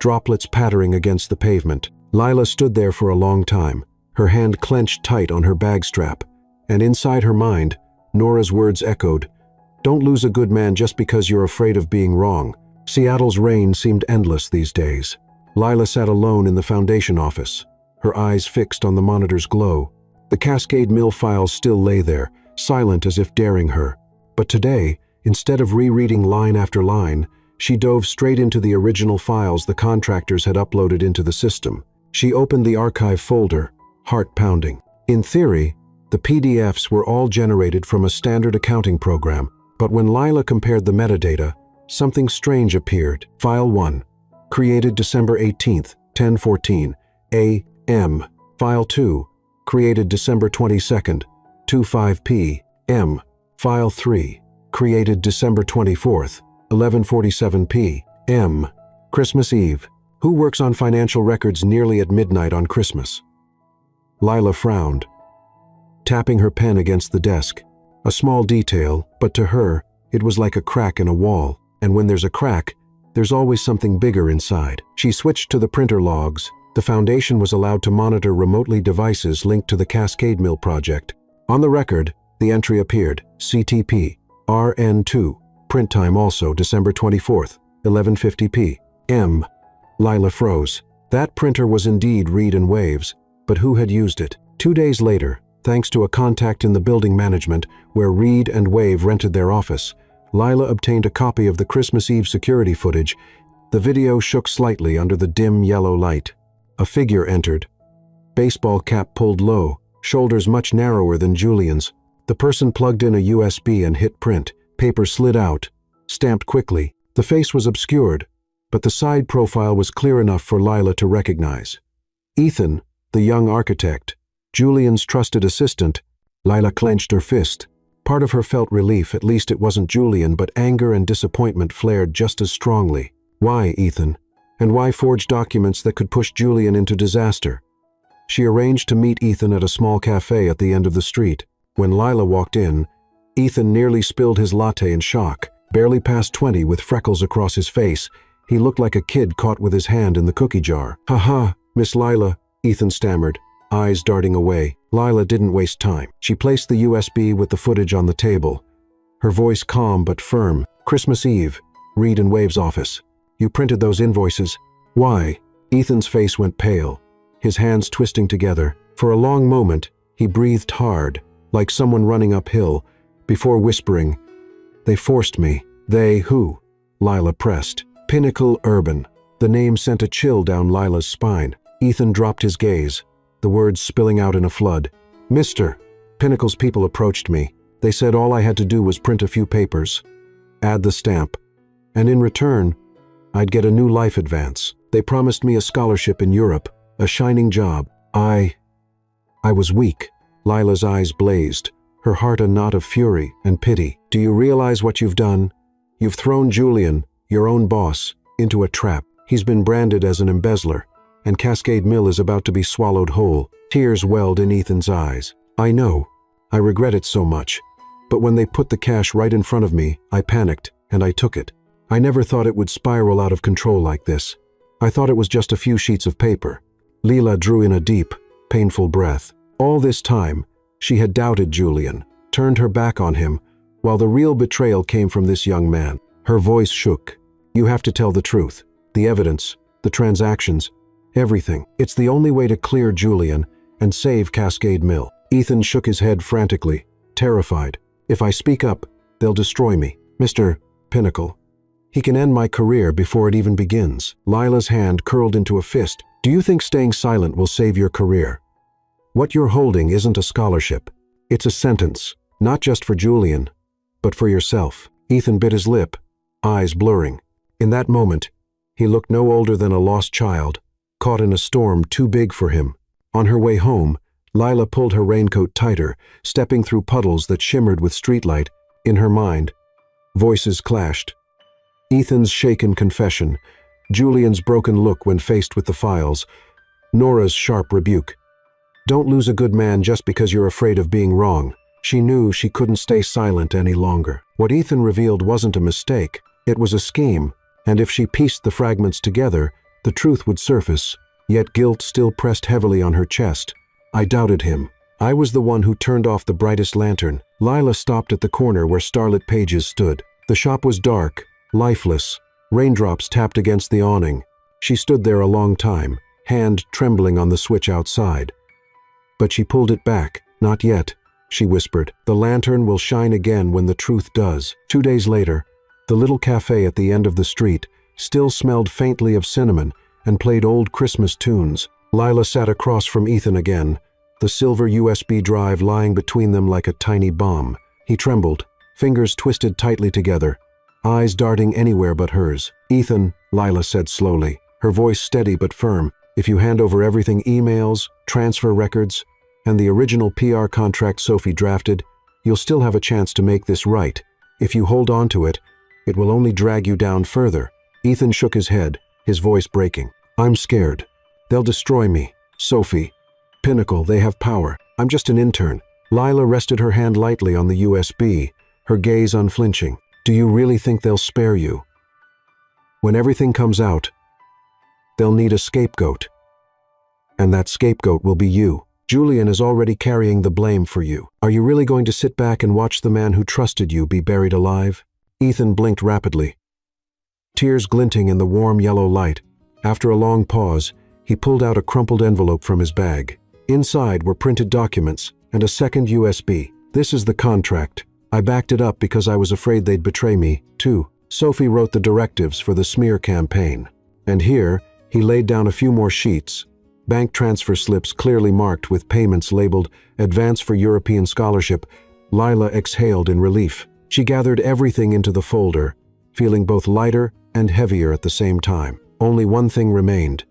droplets pattering against the pavement. Lila stood there for a long time, her hand clenched tight on her bag strap, and inside her mind, Nora's words echoed, "Don't lose a good man just because you're afraid of being wrong." Seattle's rain seemed endless these days. Lila sat alone in the Foundation office, her eyes fixed on the monitor's glow. The Cascade Mill files still lay there, silent as if daring her. But today, instead of rereading line after line, she dove straight into the original files the contractors had uploaded into the system. She opened the archive folder, heart pounding. In theory, the PDFs were all generated from a standard accounting program, but when Lila compared the metadata, something strange appeared. File 1, created December 18th, 10:14 a.m. File 2, created December 22nd, 2:05 p.m. File 3, created December 24th, 11:47 p.m. Christmas Eve. Who works on financial records nearly at midnight on Christmas? Lila frowned, tapping her pen against the desk. A small detail, but to her, it was like a crack in a wall. And when there's a crack, there's always something bigger inside. She switched to the printer logs. The Foundation was allowed to monitor remotely devices linked to the Cascade Mill project. On the record, the entry appeared, CTP, RN2, print time also December 24th, 11:50 p.m. Lila froze. That printer was indeed Reed and Waves, but who had used it? 2 days later, thanks to a contact in the building management where Reed and Wave rented their office, Lila obtained a copy of the Christmas Eve security footage. The video shook slightly under the dim yellow light. A figure entered, baseball cap pulled low, shoulders much narrower than Julian's. The person plugged in a USB and hit print. Paper slid out, stamped quickly. The face was obscured, but the side profile was clear enough for Lila to recognize. Ethan, the young architect, Julian's trusted assistant. Lila clenched her fist. Part of her felt relief, at least it wasn't Julian, but anger and disappointment flared just as strongly. Why Ethan? And why forge documents that could push Julian into disaster? She arranged to meet Ethan at a small cafe at the end of the street. When Lila walked in, Ethan nearly spilled his latte in shock. Barely past 20 with freckles across his face, He looked like a kid caught with his hand in the cookie jar. "Ha, Miss Lila," Ethan stammered, eyes darting away. Lila didn't waste time. She placed the USB with the footage on the table, her voice calm but firm. "Christmas Eve, Reed and Wave's office. You printed those invoices. Why?" Ethan's face went pale, his hands twisting together. For a long moment, he breathed hard, like someone running uphill, before whispering, "They forced me." "They who?" Lila pressed. "Pinnacle Urban." The name sent a chill down Lila's spine. Ethan dropped his gaze, the words spilling out in a flood. "Mr. Pinnacle's people approached me. They said all I had to do was print a few papers, add the stamp, and in return, I'd get a new life advance. They promised me a scholarship in Europe, a shining job. I was weak." Lila's eyes blazed, her heart a knot of fury and pity. "Do you realize what you've done? You've thrown Julian, your own boss, into a trap. He's been branded as an embezzler, and Cascade Mill is about to be swallowed whole." Tears welled in Ethan's eyes. "I know. I regret it so much. But when they put the cash right in front of me, I panicked, and I took it. I never thought it would spiral out of control like this. I thought it was just a few sheets of paper." Lila drew in a deep, painful breath. All this time, she had doubted Julian, turned her back on him, while the real betrayal came from this young man. Her voice shook. "You have to tell the truth. The evidence, the transactions, everything. It's the only way to clear Julian and save Cascade Mill." Ethan shook his head frantically, terrified. "If I speak up, they'll destroy me. Mr. Pinnacle. He can end my career before it even begins." Lila's hand curled into a fist. "Do you think staying silent will save your career? What you're holding isn't a scholarship. It's a sentence, not just for Julian, but for yourself." Ethan bit his lip, eyes blurring. In that moment, he looked no older than a lost child, caught in a storm too big for him. On her way home, Lila pulled her raincoat tighter, stepping through puddles that shimmered with streetlight. In her mind, voices clashed. Ethan's shaken confession, Julian's broken look when faced with the files, Nora's sharp rebuke. "Don't lose a good man just because you're afraid of being wrong." She knew she couldn't stay silent any longer. What Ethan revealed wasn't a mistake, it was a scheme, and if she pieced the fragments together, the truth would surface, yet guilt still pressed heavily on her chest. "I doubted him. I was the one who turned off the brightest lantern." Lila stopped at the corner where starlit pages stood. The shop was dark, lifeless. Raindrops tapped against the awning. She stood there a long time, hand trembling on the switch outside. But she pulled it back. "Not yet," she whispered. "The lantern will shine again when the truth does." 2 days later, the little cafe at the end of the street still smelled faintly of cinnamon and played old Christmas tunes. Lila sat across from Ethan again, the silver USB drive lying between them like a tiny bomb. He trembled, fingers twisted tightly together, eyes darting anywhere but hers. "Ethan," Lila said slowly, her voice steady but firm, "if you hand over everything, emails, transfer records, and the original PR contract Sophie drafted, you'll still have a chance to make this right. If you hold on to it, it will only drag you down further." Ethan shook his head, his voice breaking. "I'm scared. They'll destroy me. Sophie. Pinnacle, they have power. I'm just an intern." Lila rested her hand lightly on the USB, her gaze unflinching. "Do you really think they'll spare you? When everything comes out, they'll need a scapegoat. And that scapegoat will be you. Julian is already carrying the blame for you. Are you really going to sit back and watch the man who trusted you be buried alive?" Ethan blinked rapidly, tears glinting in the warm yellow light. After a long pause, he pulled out a crumpled envelope from his bag. Inside were printed documents and a second USB. "This is the contract. I backed it up because I was afraid they'd betray me, too. Sophie wrote the directives for the smear campaign." And here, he laid down a few more sheets, bank transfer slips clearly marked with payments labeled "Advance for European Scholarship." Lila exhaled in relief. She gathered everything into the folder, feeling both lighter and heavier at the same time. Only one thing remained.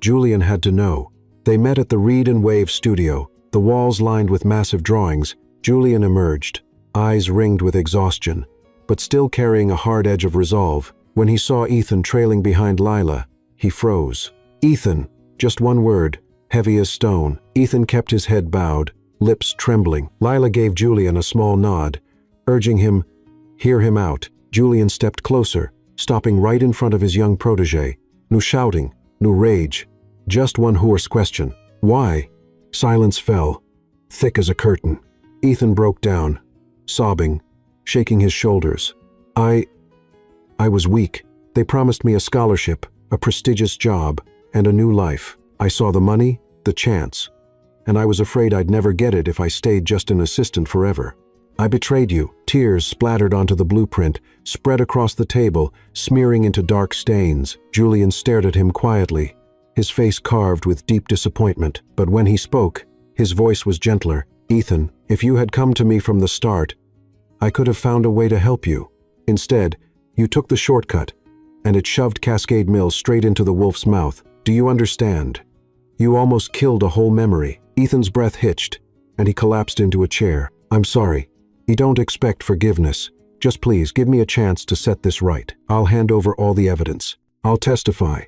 Julian had to know. They met at the Reed and Wave studio, the walls lined with massive drawings. Julian emerged, eyes ringed with exhaustion, but still carrying a hard edge of resolve. When he saw Ethan trailing behind Lila, he froze. "Ethan," just one word, heavy as stone. Ethan kept his head bowed, lips trembling. Lila gave Julian a small nod, urging him, "Hear him out." Julian stepped closer, stopping right in front of his young protege. No shouting, no rage, just one hoarse question. Why? Silence fell, thick as a curtain. Ethan broke down, sobbing, shaking his shoulders. I was weak. They promised me a scholarship, a prestigious job, and a new life. I saw the money, the chance, and I was afraid I'd never get it if I stayed just an assistant forever. I betrayed you. Tears splattered onto the blueprint, spread across the table, smearing into dark stains. Julian stared at him quietly, his face carved with deep disappointment. But when he spoke, his voice was gentler. Ethan, if you had come to me from the start, I could have found a way to help you. Instead, you took the shortcut, and it shoved Cascade Mills straight into the wolf's mouth. Do you understand? You almost killed a whole memory. Ethan's breath hitched, and he collapsed into a chair. I'm sorry. You don't expect forgiveness. Just please give me a chance to set this right. I'll hand over all the evidence. I'll testify.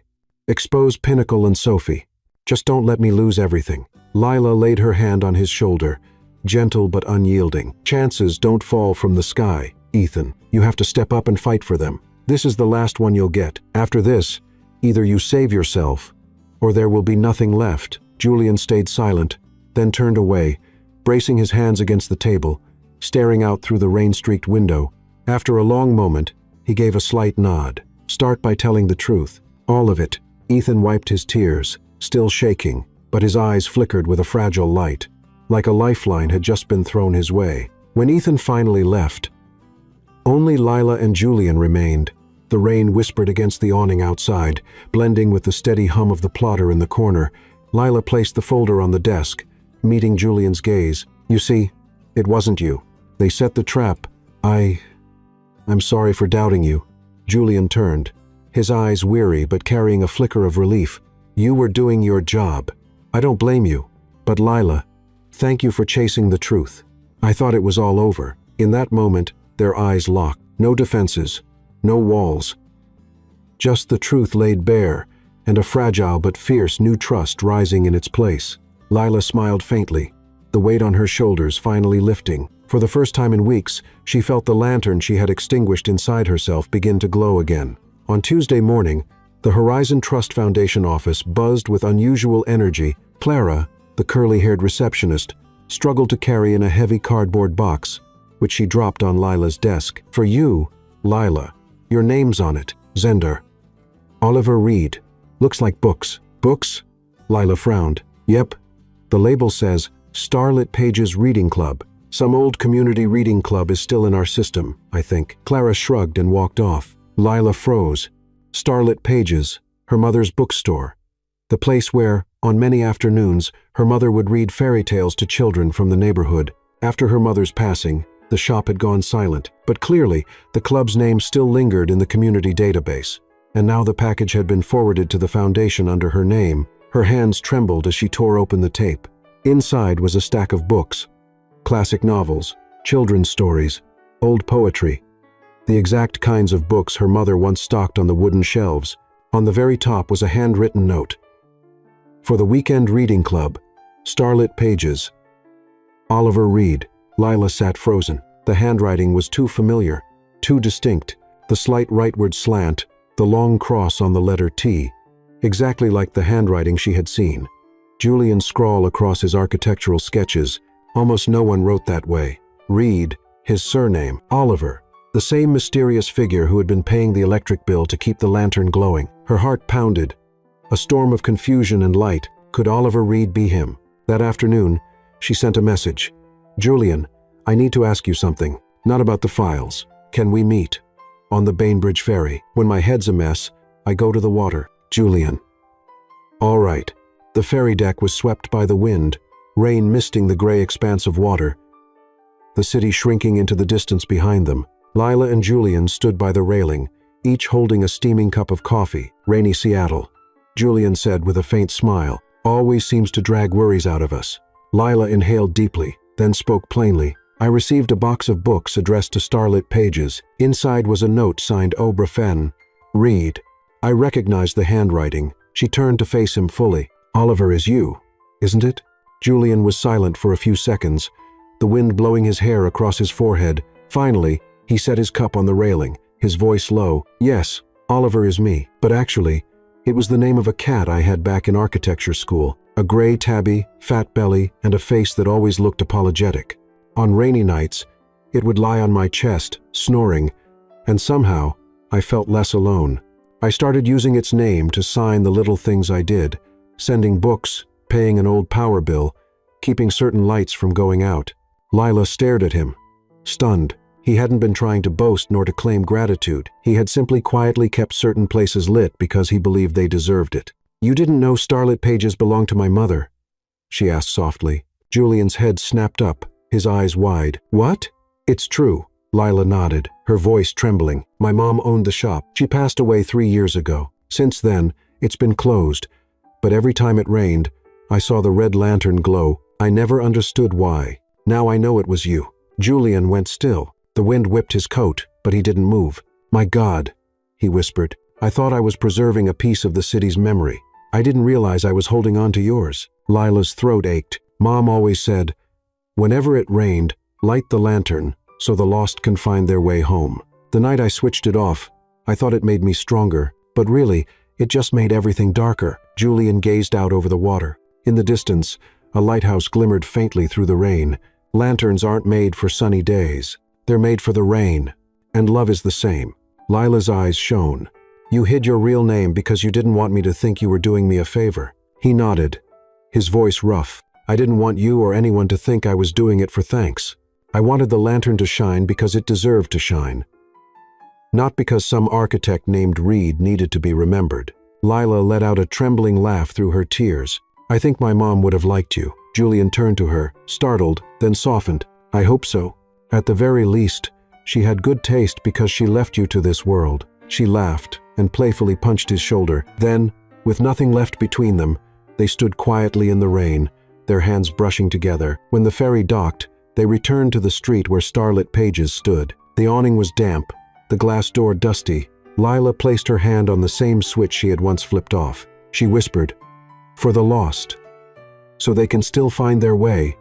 Expose Pinnacle and Sophie. Just don't let me lose everything. Lila laid her hand on his shoulder, gentle but unyielding. Chances don't fall from the sky, Ethan. You have to step up and fight for them. This is the last one you'll get. After this, either you save yourself, or there will be nothing left. Julian stayed silent, then turned away, bracing his hands against the table, staring out through the rain-streaked window. After a long moment, he gave a slight nod. Start by telling the truth. All of it. Ethan wiped his tears, still shaking, but his eyes flickered with a fragile light, like a lifeline had just been thrown his way. When Ethan finally left, only Lila and Julian remained. The rain whispered against the awning outside, blending with the steady hum of the plotter in the corner. Lila placed the folder on the desk, meeting Julian's gaze. You see, it wasn't you. They set the trap. I'm sorry for doubting you. Julian turned, his eyes weary but carrying a flicker of relief. You were doing your job. I don't blame you. But Lila, thank you for chasing the truth. I thought it was all over. In that moment, their eyes locked. No defenses, no walls. Just the truth laid bare, and a fragile but fierce new trust rising in its place. Lila smiled faintly, the weight on her shoulders finally lifting. For the first time in weeks, she felt the lantern she had extinguished inside herself begin to glow again. On Tuesday morning, the Horizon Trust Foundation office buzzed with unusual energy. Clara, the curly-haired receptionist, struggled to carry in a heavy cardboard box, which she dropped on Lila's desk. For you, Lila, your name's on it. Zender. Oliver Reed. Looks like books. Books? Lila frowned. Yep. The label says Starlit Pages Reading Club. Some old community reading club is still in our system, I think. Clara shrugged and walked off. Lila froze. Starlit Pages, her mother's bookstore. The place where, on many afternoons, her mother would read fairy tales to children from the neighborhood. After her mother's passing, the shop had gone silent, but clearly, the club's name still lingered in the community database. And now the package had been forwarded to the foundation under her name. Her hands trembled as she tore open the tape. Inside was a stack of books. Classic novels, children's stories, old poetry. The exact kinds of books her mother once stocked on the wooden shelves. On the very top was a handwritten note. For the weekend reading club, Starlit Pages. Oliver Reed. Lila sat frozen. The handwriting was too familiar, too distinct. The slight rightward slant, the long cross on the letter T, exactly like the handwriting she had seen. Julian's scrawl across his architectural sketches. Almost no one wrote that way. Reed, his surname. Oliver, the same mysterious figure who had been paying the electric bill to keep the lantern glowing. Her heart pounded. A storm of confusion and light. Could Oliver Reed be him? That afternoon, she sent a message. Julian, I need to ask you something. Not about the files. Can we meet? On the Bainbridge ferry. When my head's a mess, I go to the water. Julian. All right. The ferry deck was swept by the wind, rain misting the gray expanse of water, the city shrinking into the distance behind them. Lila and Julian stood by the railing, each holding a steaming cup of coffee. Rainy Seattle. Julian said with a faint smile. Always seems to drag worries out of us. Lila inhaled deeply, then spoke plainly. I received a box of books addressed to Starlit Pages. Inside was a note signed Obra Fenn. Reed. I recognized the handwriting. She turned to face him fully. Oliver is you, isn't it? Julian was silent for a few seconds, the wind blowing his hair across his forehead. Finally, he set his cup on the railing, his voice low. Yes, Oliver is me, but actually, it was the name of a cat I had back in architecture school. A gray tabby, fat belly, and a face that always looked apologetic. On rainy nights, it would lie on my chest, snoring, and somehow, I felt less alone. I started using its name to sign the little things I did, sending books, paying an old power bill, keeping certain lights from going out. Lila stared at him, stunned. He hadn't been trying to boast nor to claim gratitude. He had simply quietly kept certain places lit because he believed they deserved it. "You didn't know starlit pages belonged to my mother?" she asked softly. Julian's head snapped up, his eyes wide. "What?" "It's true," Lila nodded, her voice trembling. "My mom owned the shop. She passed away 3 years ago. Since then, it's been closed. But every time it rained, I saw the red lantern glow. I never understood why. Now I know it was you." Julian went still. The wind whipped his coat, but he didn't move. "My God," he whispered. "I thought I was preserving a piece of the city's memory. I didn't realize I was holding on to yours." Lila's throat ached. Mom always said, "Whenever it rained, light the lantern so the lost can find their way home." The night I switched it off, I thought it made me stronger, but really, it just made everything darker. Julian gazed out over the water. In the distance, a lighthouse glimmered faintly through the rain. Lanterns aren't made for sunny days. They're made for the rain. And love is the same. Lila's eyes shone. "You hid your real name because you didn't want me to think you were doing me a favor." He nodded, his voice rough. "I didn't want you or anyone to think I was doing it for thanks. I wanted the lantern to shine because it deserved to shine. Not because some architect named Reed needed to be remembered." Lila let out a trembling laugh through her tears. "I think my mom would have liked you." Julian turned to her, startled, then softened. "I hope so. At the very least, she had good taste because she left you to this world." She laughed and playfully punched his shoulder. Then, with nothing left between them, they stood quietly in the rain, their hands brushing together. When the ferry docked, they returned to the street where starlit pages stood. The awning was damp, the glass door dusty. Lila placed her hand on the same switch she had once flipped off. She whispered, "For the lost, so they can still find their way,"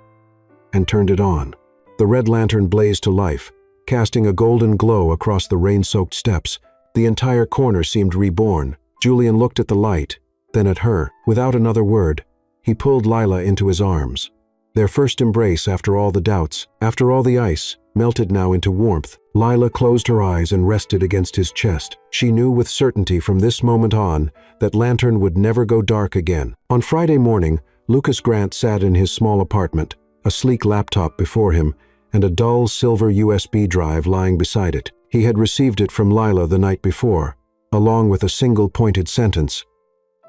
and turned it on. The red lantern blazed to life, casting a golden glow across the rain-soaked steps. The entire corner seemed reborn. Julian looked at the light, then at her. Without another word, he pulled Lila into his arms. Their first embrace after all the doubts, after all the ice, melted now into warmth. Lila closed her eyes and rested against his chest. She knew with certainty from this moment on that lantern would never go dark again. On Friday morning, Lucas Grant sat in his small apartment, a sleek laptop before him, and a dull silver USB drive lying beside it. He had received it from Lila the night before, along with a single pointed sentence.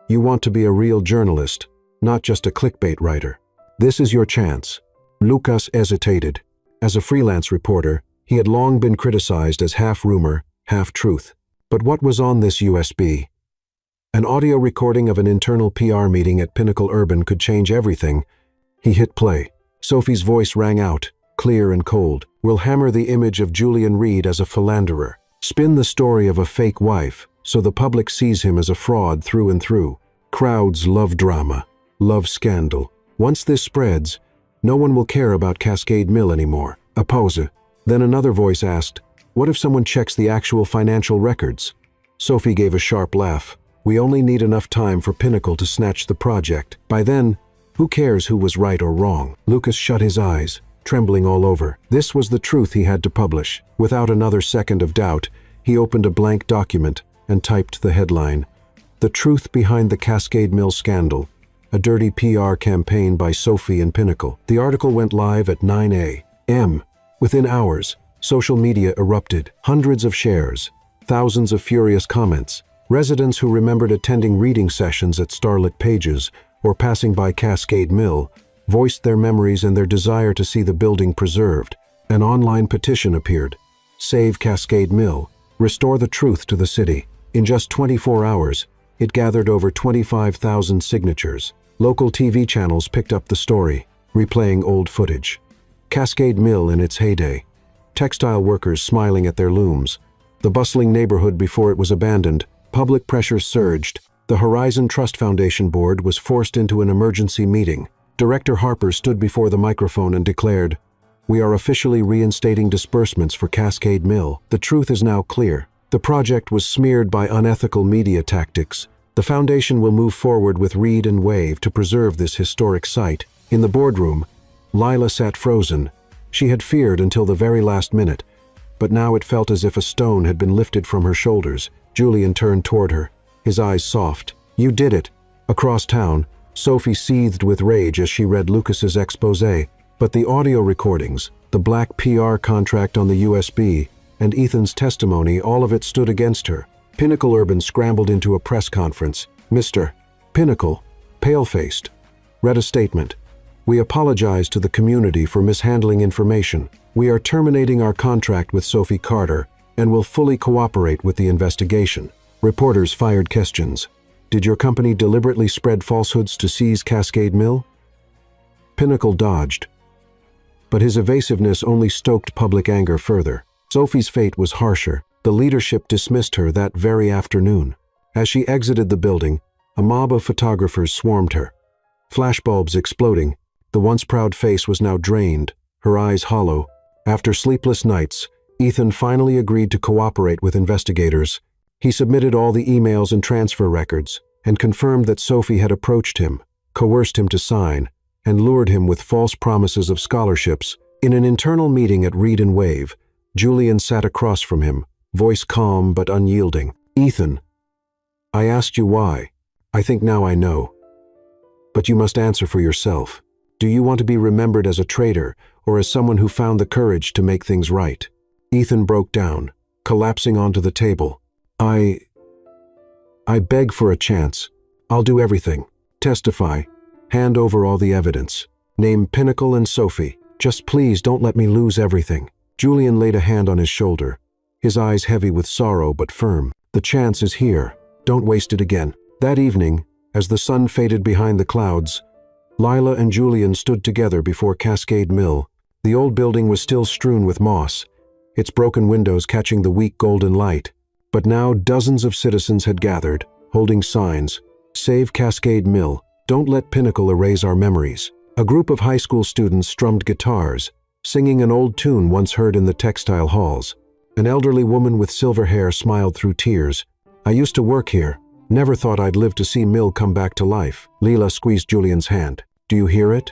"You want to be a real journalist, not just a clickbait writer. This is your chance." Lucas hesitated. As a freelance reporter, he had long been criticized as half rumor, half truth. But what was on this USB? An audio recording of an internal PR meeting at Pinnacle Urban could change everything. He hit play. Sophie's voice rang out, clear and cold. "We'll hammer the image of Julian Reed as a philanderer. Spin the story of a fake wife, so the public sees him as a fraud through and through. Crowds love drama, love scandal. Once this spreads, no one will care about Cascade Mill anymore." A pause. Then another voice asked, "What if someone checks the actual financial records?" Sophie gave a sharp laugh. "We only need enough time for Pinnacle to snatch the project. By then, who cares who was right or wrong?" Lucas shut his eyes, trembling all over. This was the truth he had to publish. Without another second of doubt, he opened a blank document and typed the headline, "The Truth Behind the Cascade Mill Scandal, a Dirty PR Campaign by Sophie and Pinnacle." The article went live at 9 a.m. Within hours, social media erupted. Hundreds of shares, thousands of furious comments. Residents who remembered attending reading sessions at Starlit Pages or passing by Cascade Mill voiced their memories and their desire to see the building preserved. An online petition appeared. "Save Cascade Mill. Restore the truth to the city." In just 24 hours, it gathered over 25,000 signatures. Local TV channels picked up the story, replaying old footage. Cascade Mill in its heyday. Textile workers smiling at their looms. The bustling neighborhood before it was abandoned. Public pressure surged. The Horizon Trust Foundation board was forced into an emergency meeting. Director Harper stood before the microphone and declared, "We are officially reinstating disbursements for Cascade Mill. The truth is now clear. The project was smeared by unethical media tactics. The foundation will move forward with Read and Wave to preserve this historic site. In the boardroom, Lila sat frozen. She had feared until the very last minute, but now it felt as if a stone had been lifted from her shoulders. Julian turned toward her, his eyes soft. "You did it." Across town, Sophie seethed with rage as she read Lucas's exposé, but the audio recordings, the black PR contract on the USB, and Ethan's testimony, all of it stood against her. Pinnacle Urban scrambled into a press conference. Mr. Pinnacle, pale-faced, read a statement. "We apologize to the community for mishandling information. We are terminating our contract with Sophie Carter and will fully cooperate with the investigation." Reporters fired questions. "Did your company deliberately spread falsehoods to seize Cascade Mill?" Pinnacle dodged, but his evasiveness only stoked public anger further. Sophie's fate was harsher. The leadership dismissed her that very afternoon. As she exited the building, a mob of photographers swarmed her. Flashbulbs exploding, the once proud face was now drained, her eyes hollow. After sleepless nights, Ethan finally agreed to cooperate with investigators. He submitted all the emails and transfer records, and confirmed that Sophie had approached him, coerced him to sign, and lured him with false promises of scholarships. In an internal meeting at Read and Wave, Julian sat across from him, voice calm but unyielding. "Ethan, I asked you why. I think now I know. But you must answer for yourself. Do you want to be remembered as a traitor or as someone who found the courage to make things right?" Ethan broke down, collapsing onto the table. I beg for a chance. I'll do everything. Testify. Hand over all the evidence. Name Pinnacle and Sophie. Just please don't let me lose everything." Julian laid a hand on his shoulder, his eyes heavy with sorrow but firm. "The chance is here. Don't waste it again." That evening, as the sun faded behind the clouds, Lila and Julian stood together before Cascade Mill. The old building was still strewn with moss, its broken windows catching the weak golden light. But now dozens of citizens had gathered, holding signs. "Save Cascade Mill. Don't let Pinnacle erase our memories." A group of high school students strummed guitars, singing an old tune once heard in the textile halls. An elderly woman with silver hair smiled through tears. "I used to work here. Never thought I'd live to see Mill come back to life." Lila squeezed Julian's hand. "Do you hear it?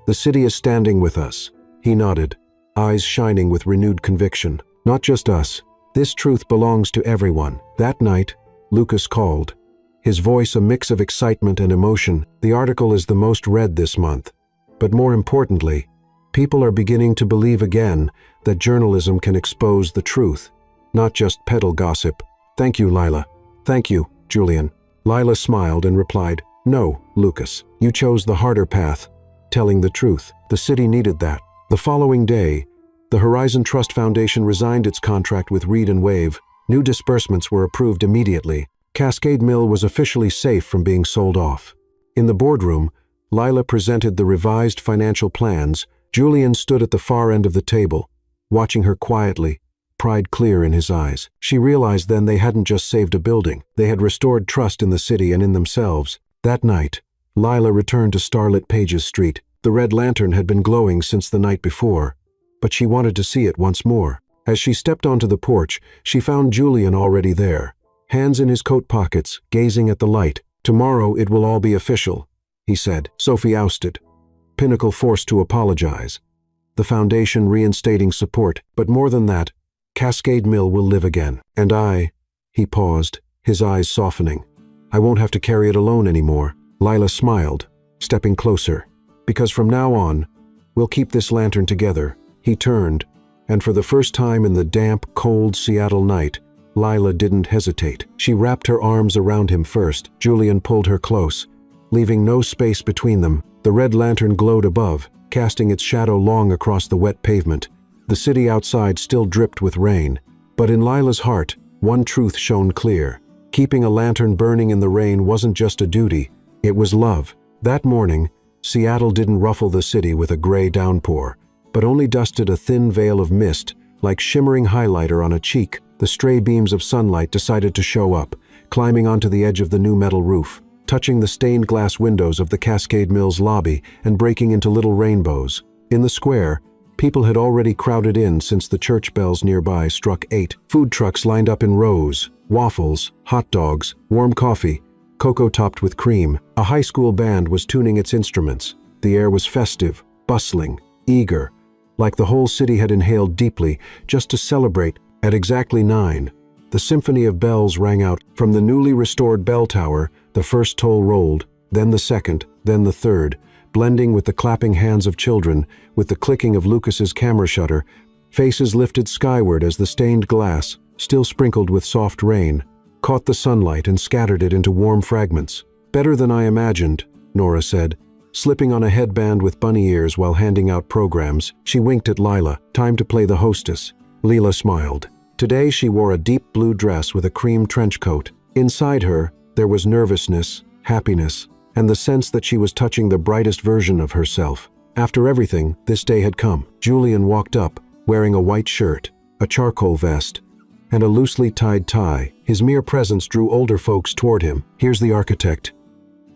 The city is standing with us." He nodded, eyes shining with renewed conviction. "Not just us. This truth belongs to everyone." That night, Lucas called, his voice a mix of excitement and emotion. "The article is the most read this month. But more importantly, people are beginning to believe again that journalism can expose the truth, not just peddle gossip." "Thank you, Lila." "Thank you, Julian." Lila smiled and replied, "No, Lucas, you chose the harder path, telling the truth. The city needed that." The following day, the Horizon Trust Foundation resigned its contract with Read and Wave. New disbursements were approved immediately. Cascade Mill was officially safe from being sold off. In the boardroom, Lila presented the revised financial plans. Julian stood at the far end of the table, watching her quietly, pride clear in his eyes. She realized then they hadn't just saved a building. They had restored trust in the city and in themselves. That night, Lila returned to starlit Pages Street. The red lantern had been glowing since the night before, but she wanted to see it once more. As she stepped onto the porch, she found Julian already there, hands in his coat pockets, gazing at the light. "Tomorrow it will all be official," he said. Sophie ousted. Pinnacle forced to apologize. The foundation reinstating support, but more than that, Cascade Mill will live again. And he paused, his eyes softening. "I won't have to carry it alone anymore." Lila smiled, stepping closer. "Because from now on, we'll keep this lantern together." He turned, and for the first time in the damp, cold Seattle night, Lila didn't hesitate. She wrapped her arms around him first. Julian pulled her close, leaving no space between them. The red lantern glowed above, casting its shadow long across the wet pavement. The city outside still dripped with rain, but in Lila's heart, one truth shone clear. Keeping a lantern burning in the rain wasn't just a duty, it was love. That morning, Seattle didn't ruffle the city with a gray downpour, but only dusted a thin veil of mist, like shimmering highlighter on a cheek. The stray beams of sunlight decided to show up, climbing onto the edge of the new metal roof, touching the stained glass windows of the Cascade Mill's lobby and breaking into little rainbows. In the square, People had already crowded in since the church bells nearby struck 8. Food trucks lined up in rows, waffles, hot dogs, warm coffee, cocoa topped with cream. A high school band was tuning its instruments. The air was festive, bustling, eager, like the whole city had inhaled deeply just to celebrate. At exactly 9, the symphony of bells rang out. From the newly restored bell tower, the first toll rolled, then the second, then the third, blending with the clapping hands of children, with the clicking of Lucas's camera shutter. Faces lifted skyward as the stained glass, still sprinkled with soft rain, caught the sunlight and scattered it into warm fragments. "Better than I imagined," Nora said, slipping on a headband with bunny ears while handing out programs. She winked at Lila. "Time to play the hostess." Lila smiled. Today she wore a deep blue dress with a cream trench coat. Inside her, there was nervousness, happiness, and the sense that she was touching the brightest version of herself. After everything, this day had come. Julian walked up, wearing a white shirt, a charcoal vest, and a loosely tied tie. His mere presence drew older folks toward him. "Here's the architect."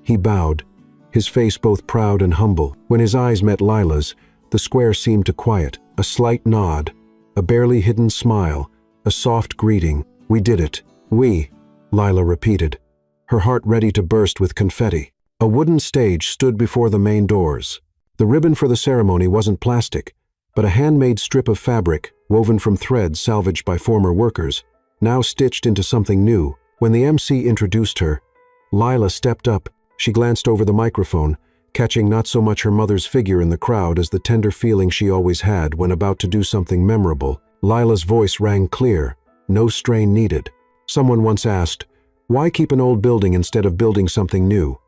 He bowed, his face both proud and humble. When his eyes met Lila's, the square seemed to quiet. A slight nod, a barely hidden smile, a soft greeting. "We did it." "We," Lila repeated, her heart ready to burst with confetti. A wooden stage stood before the main doors. The ribbon for the ceremony wasn't plastic, but a handmade strip of fabric, woven from threads salvaged by former workers, now stitched into something new. When the MC introduced her, Lila stepped up. She glanced over the microphone, catching not so much her mother's figure in the crowd as the tender feeling she always had when about to do something memorable. Lila's voice rang clear, no strain needed. Someone once asked, "Why keep an old building instead of building something new?"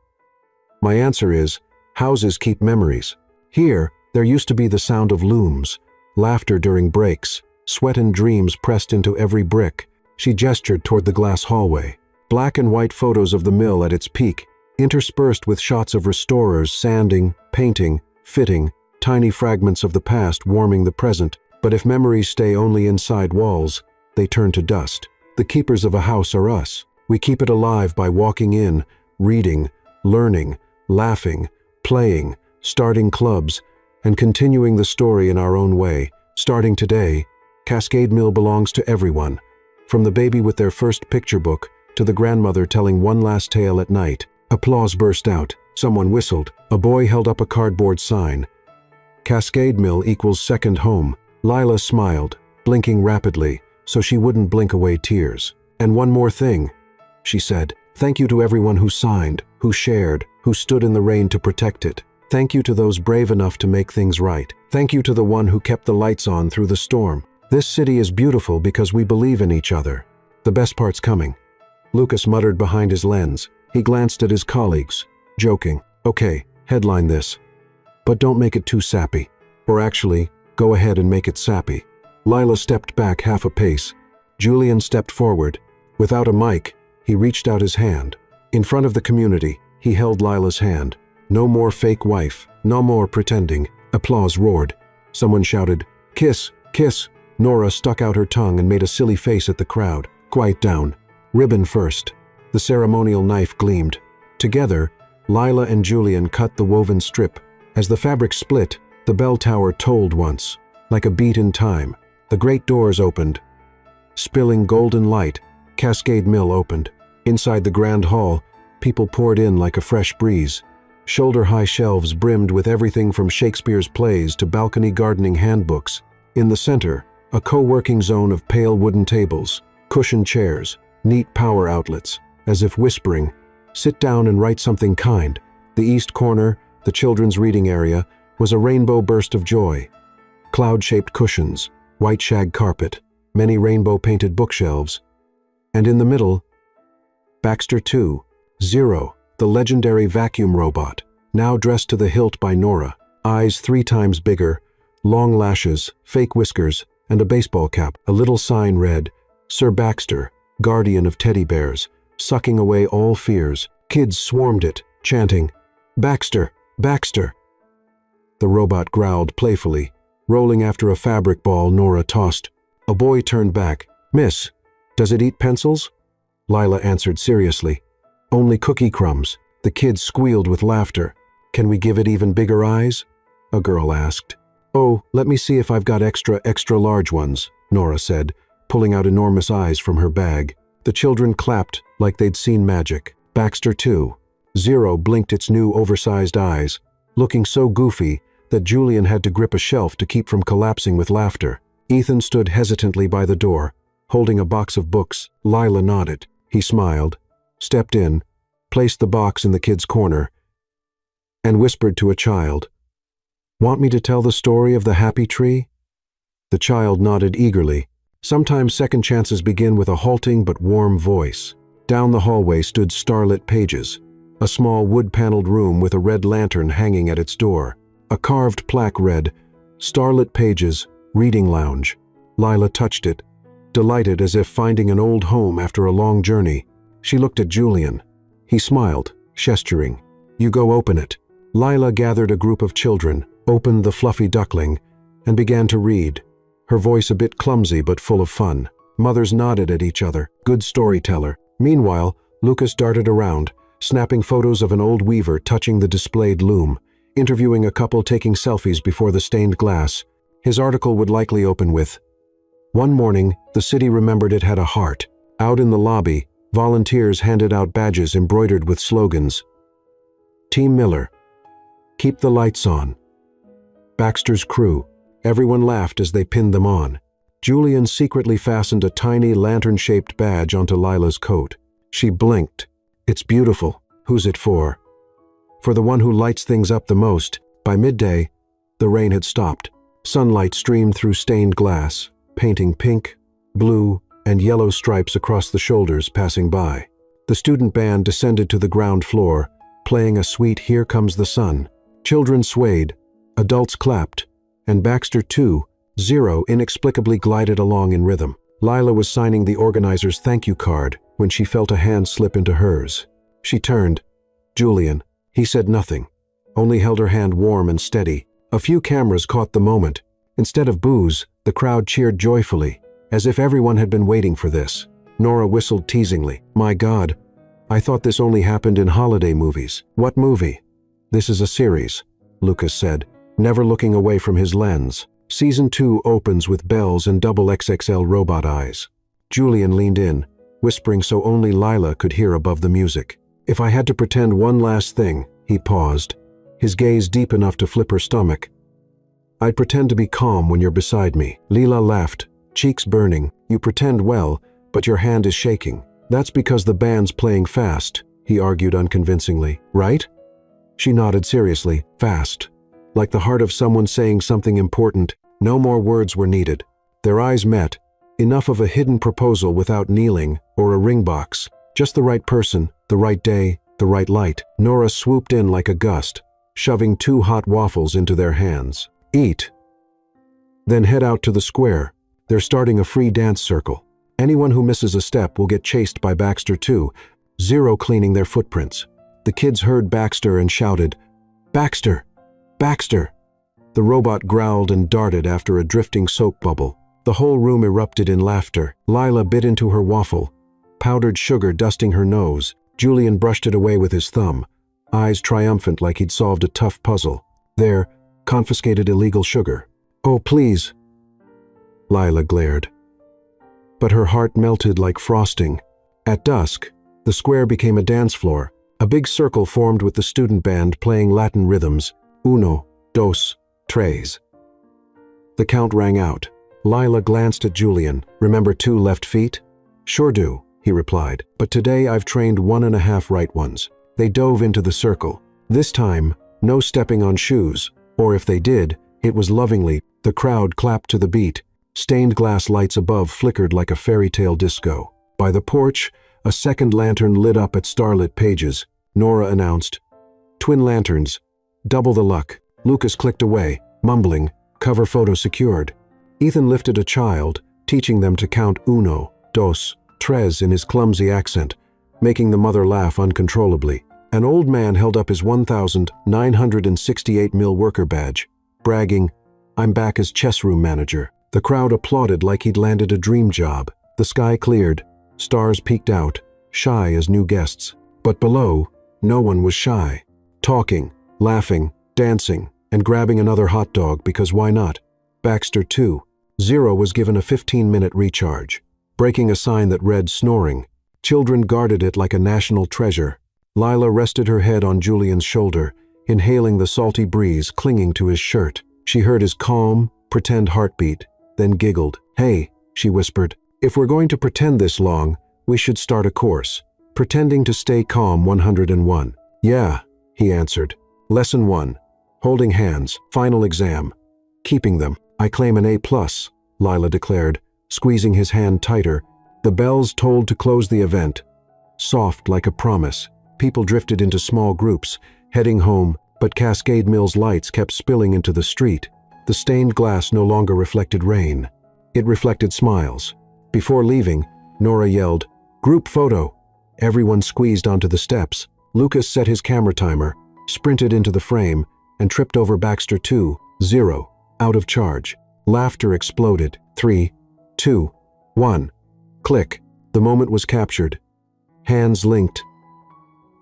My answer is, houses keep memories. Here, there used to be the sound of looms, laughter during breaks, sweat and dreams pressed into every brick. She gestured toward the glass hallway. Black and white photos of the mill at its peak, interspersed with shots of restorers sanding, painting, fitting, tiny fragments of the past warming the present. But if memories stay only inside walls, they turn to dust. The keepers of a house are us. We keep it alive by walking in, reading, learning, laughing, playing, starting clubs, and continuing the story in our own way. Starting today, Cascade Mill belongs to everyone, from the baby with their first picture book to the grandmother telling one last tale at night. Applause burst out. Someone whistled. A boy held up a cardboard sign. Cascade Mill equals second home. Lila smiled, blinking rapidly, so she wouldn't blink away tears. "And one more thing," she said. "Thank you to everyone who signed, who shared, who stood in the rain to protect it. Thank you to those brave enough to make things right. Thank you to the one who kept the lights on through the storm. This city is beautiful because we believe in each other. The best part's coming." Lucas muttered behind his lens. He glanced at his colleagues, joking. "Okay, headline this. But don't make it too sappy. Or actually, go ahead and make it sappy." Lila stepped back half a pace. Julian stepped forward. Without a mic, he reached out his hand. In front of the community, he held Lila's hand. "No more fake wife, no more pretending." Applause roared. Someone shouted, "Kiss, kiss." Nora stuck out her tongue and made a silly face at the crowd. "Quiet down. Ribbon first." The ceremonial knife gleamed. Together, Lila and Julian cut the woven strip. As the fabric split, the bell tower tolled once, like a beat in time. The great doors opened. Spilling golden light, Cascade Mill opened. Inside the grand hall, people poured in like a fresh breeze. Shoulder-high shelves brimmed with everything from Shakespeare's plays to balcony gardening handbooks. In the center, a co-working zone of pale wooden tables, cushioned chairs, neat power outlets, as if whispering, "Sit down and write something kind." The east corner, the children's reading area, was a rainbow burst of joy. Cloud-shaped cushions, white shag carpet, many rainbow-painted bookshelves. And in the middle, Baxter 2.0, the legendary vacuum robot, now dressed to the hilt by Nora, eyes 3 times bigger, long lashes, fake whiskers, and a baseball cap. A little sign read, "Sir Baxter, guardian of teddy bears, sucking away all fears." Kids swarmed it, chanting, "Baxter, Baxter." The robot growled playfully, rolling after a fabric ball Nora tossed. A boy turned back. "Miss, does it eat pencils?" Lila answered seriously, "Only cookie crumbs." The kids squealed with laughter. "Can we give it even bigger eyes?" a girl asked. "Oh, let me see if I've got extra large ones," Nora said, pulling out enormous eyes from her bag. The children clapped like they'd seen magic. Baxter, too. Zero blinked its new oversized eyes, looking so goofy that Julian had to grip a shelf to keep from collapsing with laughter. Ethan stood hesitantly by the door, holding a box of books. Lila nodded. He smiled, stepped in, placed the box in the kid's corner, and whispered to a child, "Want me to tell the story of the happy tree?" The child nodded eagerly. Sometimes second chances begin with a halting but warm voice. Down the hallway stood Starlit Pages, a small wood-paneled room with a red lantern hanging at its door. A carved plaque read, "Starlit Pages, Reading Lounge." Lila touched it, delighted as if finding an old home after a long journey. She looked at Julian. He smiled, gesturing. "You go open it." Lila gathered a group of children, opened the fluffy duckling, and began to read, her voice a bit clumsy but full of fun. Mothers nodded at each other. Good storyteller. Meanwhile, Lucas darted around, snapping photos of an old weaver touching the displayed loom, interviewing a couple taking selfies before the stained glass. His article would likely open with, "One morning, the city remembered it had a heart." Out in the lobby, volunteers handed out badges embroidered with slogans. Team Miller, "Keep the lights on." Baxter's crew. Everyone laughed as they pinned them on. Julian secretly fastened a tiny lantern-shaped badge onto Lila's coat. She blinked. "It's beautiful. Who's it for?" "For the one who lights things up the most." By midday, the rain had stopped. Sunlight streamed through stained glass, painting pink, blue, and yellow stripes across the shoulders passing by. The student band descended to the ground floor, playing a sweet "Here Comes the Sun." Children swayed, adults clapped, and Baxter, too, Zero, inexplicably glided along in rhythm. Lila was signing the organizer's thank you card when she felt a hand slip into hers. She turned. Julian. He said nothing, only held her hand warm and steady. A few cameras caught the moment. Instead of boos, the crowd cheered joyfully, as if everyone had been waiting for this. Nora whistled teasingly. "My God, I thought this only happened in holiday movies." "What movie?" "This is a series," Lucas said, never looking away from his lens. Season 2 opens with bells and double XXL robot eyes. Julian leaned in, whispering so only Lila could hear above the music. "If I had to pretend one last thing," he paused, his gaze deep enough to flip her stomach, "I'd pretend to be calm when you're beside me." Lila laughed, cheeks burning. "You pretend well, but your hand is shaking." "That's because the band's playing fast," he argued unconvincingly. "Right?" She nodded seriously. "Fast. Like the heart of someone saying something important." No more words were needed. Their eyes met. Enough of a hidden proposal without kneeling or a ring box. Just the right person, the right day, the right light. Nora swooped in like a gust, shoving 2 hot waffles into their hands. "Eat. Then head out to the square. They're starting a free dance circle. Anyone who misses a step will get chased by Baxter too, Zero cleaning their footprints." The kids heard Baxter and shouted, "Baxter! Baxter!" The robot growled and darted after a drifting soap bubble. The whole room erupted in laughter. Lila bit into her waffle, powdered sugar dusting her nose. Julian brushed it away with his thumb, eyes triumphant like he'd solved a tough puzzle. "There, confiscated illegal sugar." "Oh, please," Lila glared. But her heart melted like frosting. At dusk, the square became a dance floor. A big circle formed with the student band playing Latin rhythms. Uno, dos, tres. The count rang out. Lila glanced at Julian. "Remember 2 left feet?" "Sure do," he replied. "But today I've trained 1.5 right ones." They dove into the circle. This time, no stepping on shoes, or if they did, it was lovingly. The crowd clapped to the beat. Stained glass lights above flickered like a fairy tale disco. By the porch, a second lantern lit up at Starlit Pages. Nora announced, "Twin lanterns. Double the luck." Lucas clicked away, mumbling, "Cover photo secured." Ethan lifted a child, teaching them to count uno, dos, tres in his clumsy accent, making the mother laugh uncontrollably. An old man held up his 1,968 mil worker badge, bragging, "I'm back as chess room manager." The crowd applauded like he'd landed a dream job. The sky cleared, stars peeked out, shy as new guests. But below, no one was shy. Talking, laughing, dancing, and grabbing another hot dog because why not? Baxter 2-0 was given a 15-minute recharge, breaking a sign that read snoring. Children guarded it like a national treasure. Lila rested her head on Julian's shoulder, inhaling the salty breeze clinging to his shirt. She heard his calm, pretend heartbeat, then giggled. "Hey," she whispered, "if we're going to pretend this long, we should start a course. Pretending to stay calm 101. "Yeah," he answered. Lesson 1. Holding hands, final exam. "Keeping them. I claim an A+, Lila declared, squeezing his hand tighter. The bells tolled to close the event. Soft like a promise, people drifted into small groups, heading home, but Cascade Mill's lights kept spilling into the street. The stained glass no longer reflected rain. It reflected smiles. Before leaving, Nora yelled, "Group photo!" Everyone squeezed onto the steps. Lucas set his camera timer, sprinted into the frame, and tripped over Baxter 2-0, out of charge. Laughter exploded. 3, 2, 1. Click. The moment was captured. Hands linked.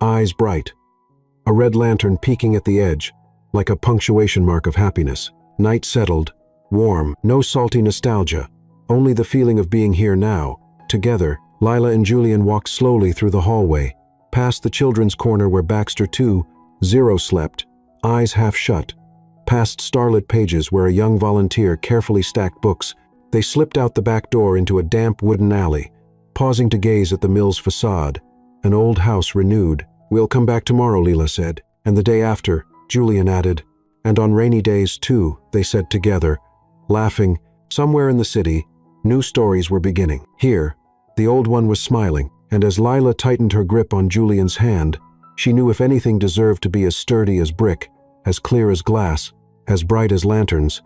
Eyes bright. A red lantern peeking at the edge, like a punctuation mark of happiness. Night settled, warm, no salty nostalgia, only the feeling of being here now. Together, Lila and Julian walked slowly through the hallway, past the children's corner where Baxter 2-0 slept, eyes half shut, past starlit pages where a young volunteer carefully stacked books. They slipped out the back door into a damp wooden alley, pausing to gaze at the mill's facade, an old house renewed. "We'll come back tomorrow," Lila said, and the day after, Julian added, "and on rainy days too," they said together, laughing. Somewhere in the city, new stories were beginning. Here, the old one was smiling, and as Lila tightened her grip on Julian's hand, she knew if anything deserved to be as sturdy as brick, as clear as glass, as bright as lanterns,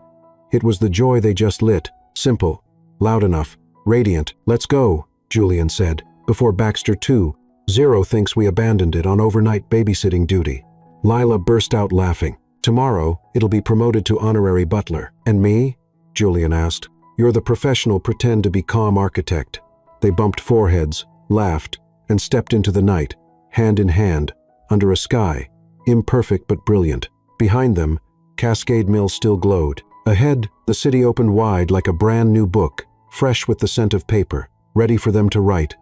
it was the joy they just lit, simple, loud enough, radiant. "Let's go," Julian said, "before Baxter 2-0 thinks we abandoned it on overnight babysitting duty." Lila burst out laughing. "Tomorrow, it'll be promoted to honorary butler." "And me?" Julian asked. "You're the professional pretend-to-be-calm architect." They bumped foreheads, laughed, and stepped into the night, hand in hand, under a sky, imperfect but brilliant. Behind them, Cascade Mill still glowed. Ahead, the city opened wide like a brand new book, fresh with the scent of paper, ready for them to write.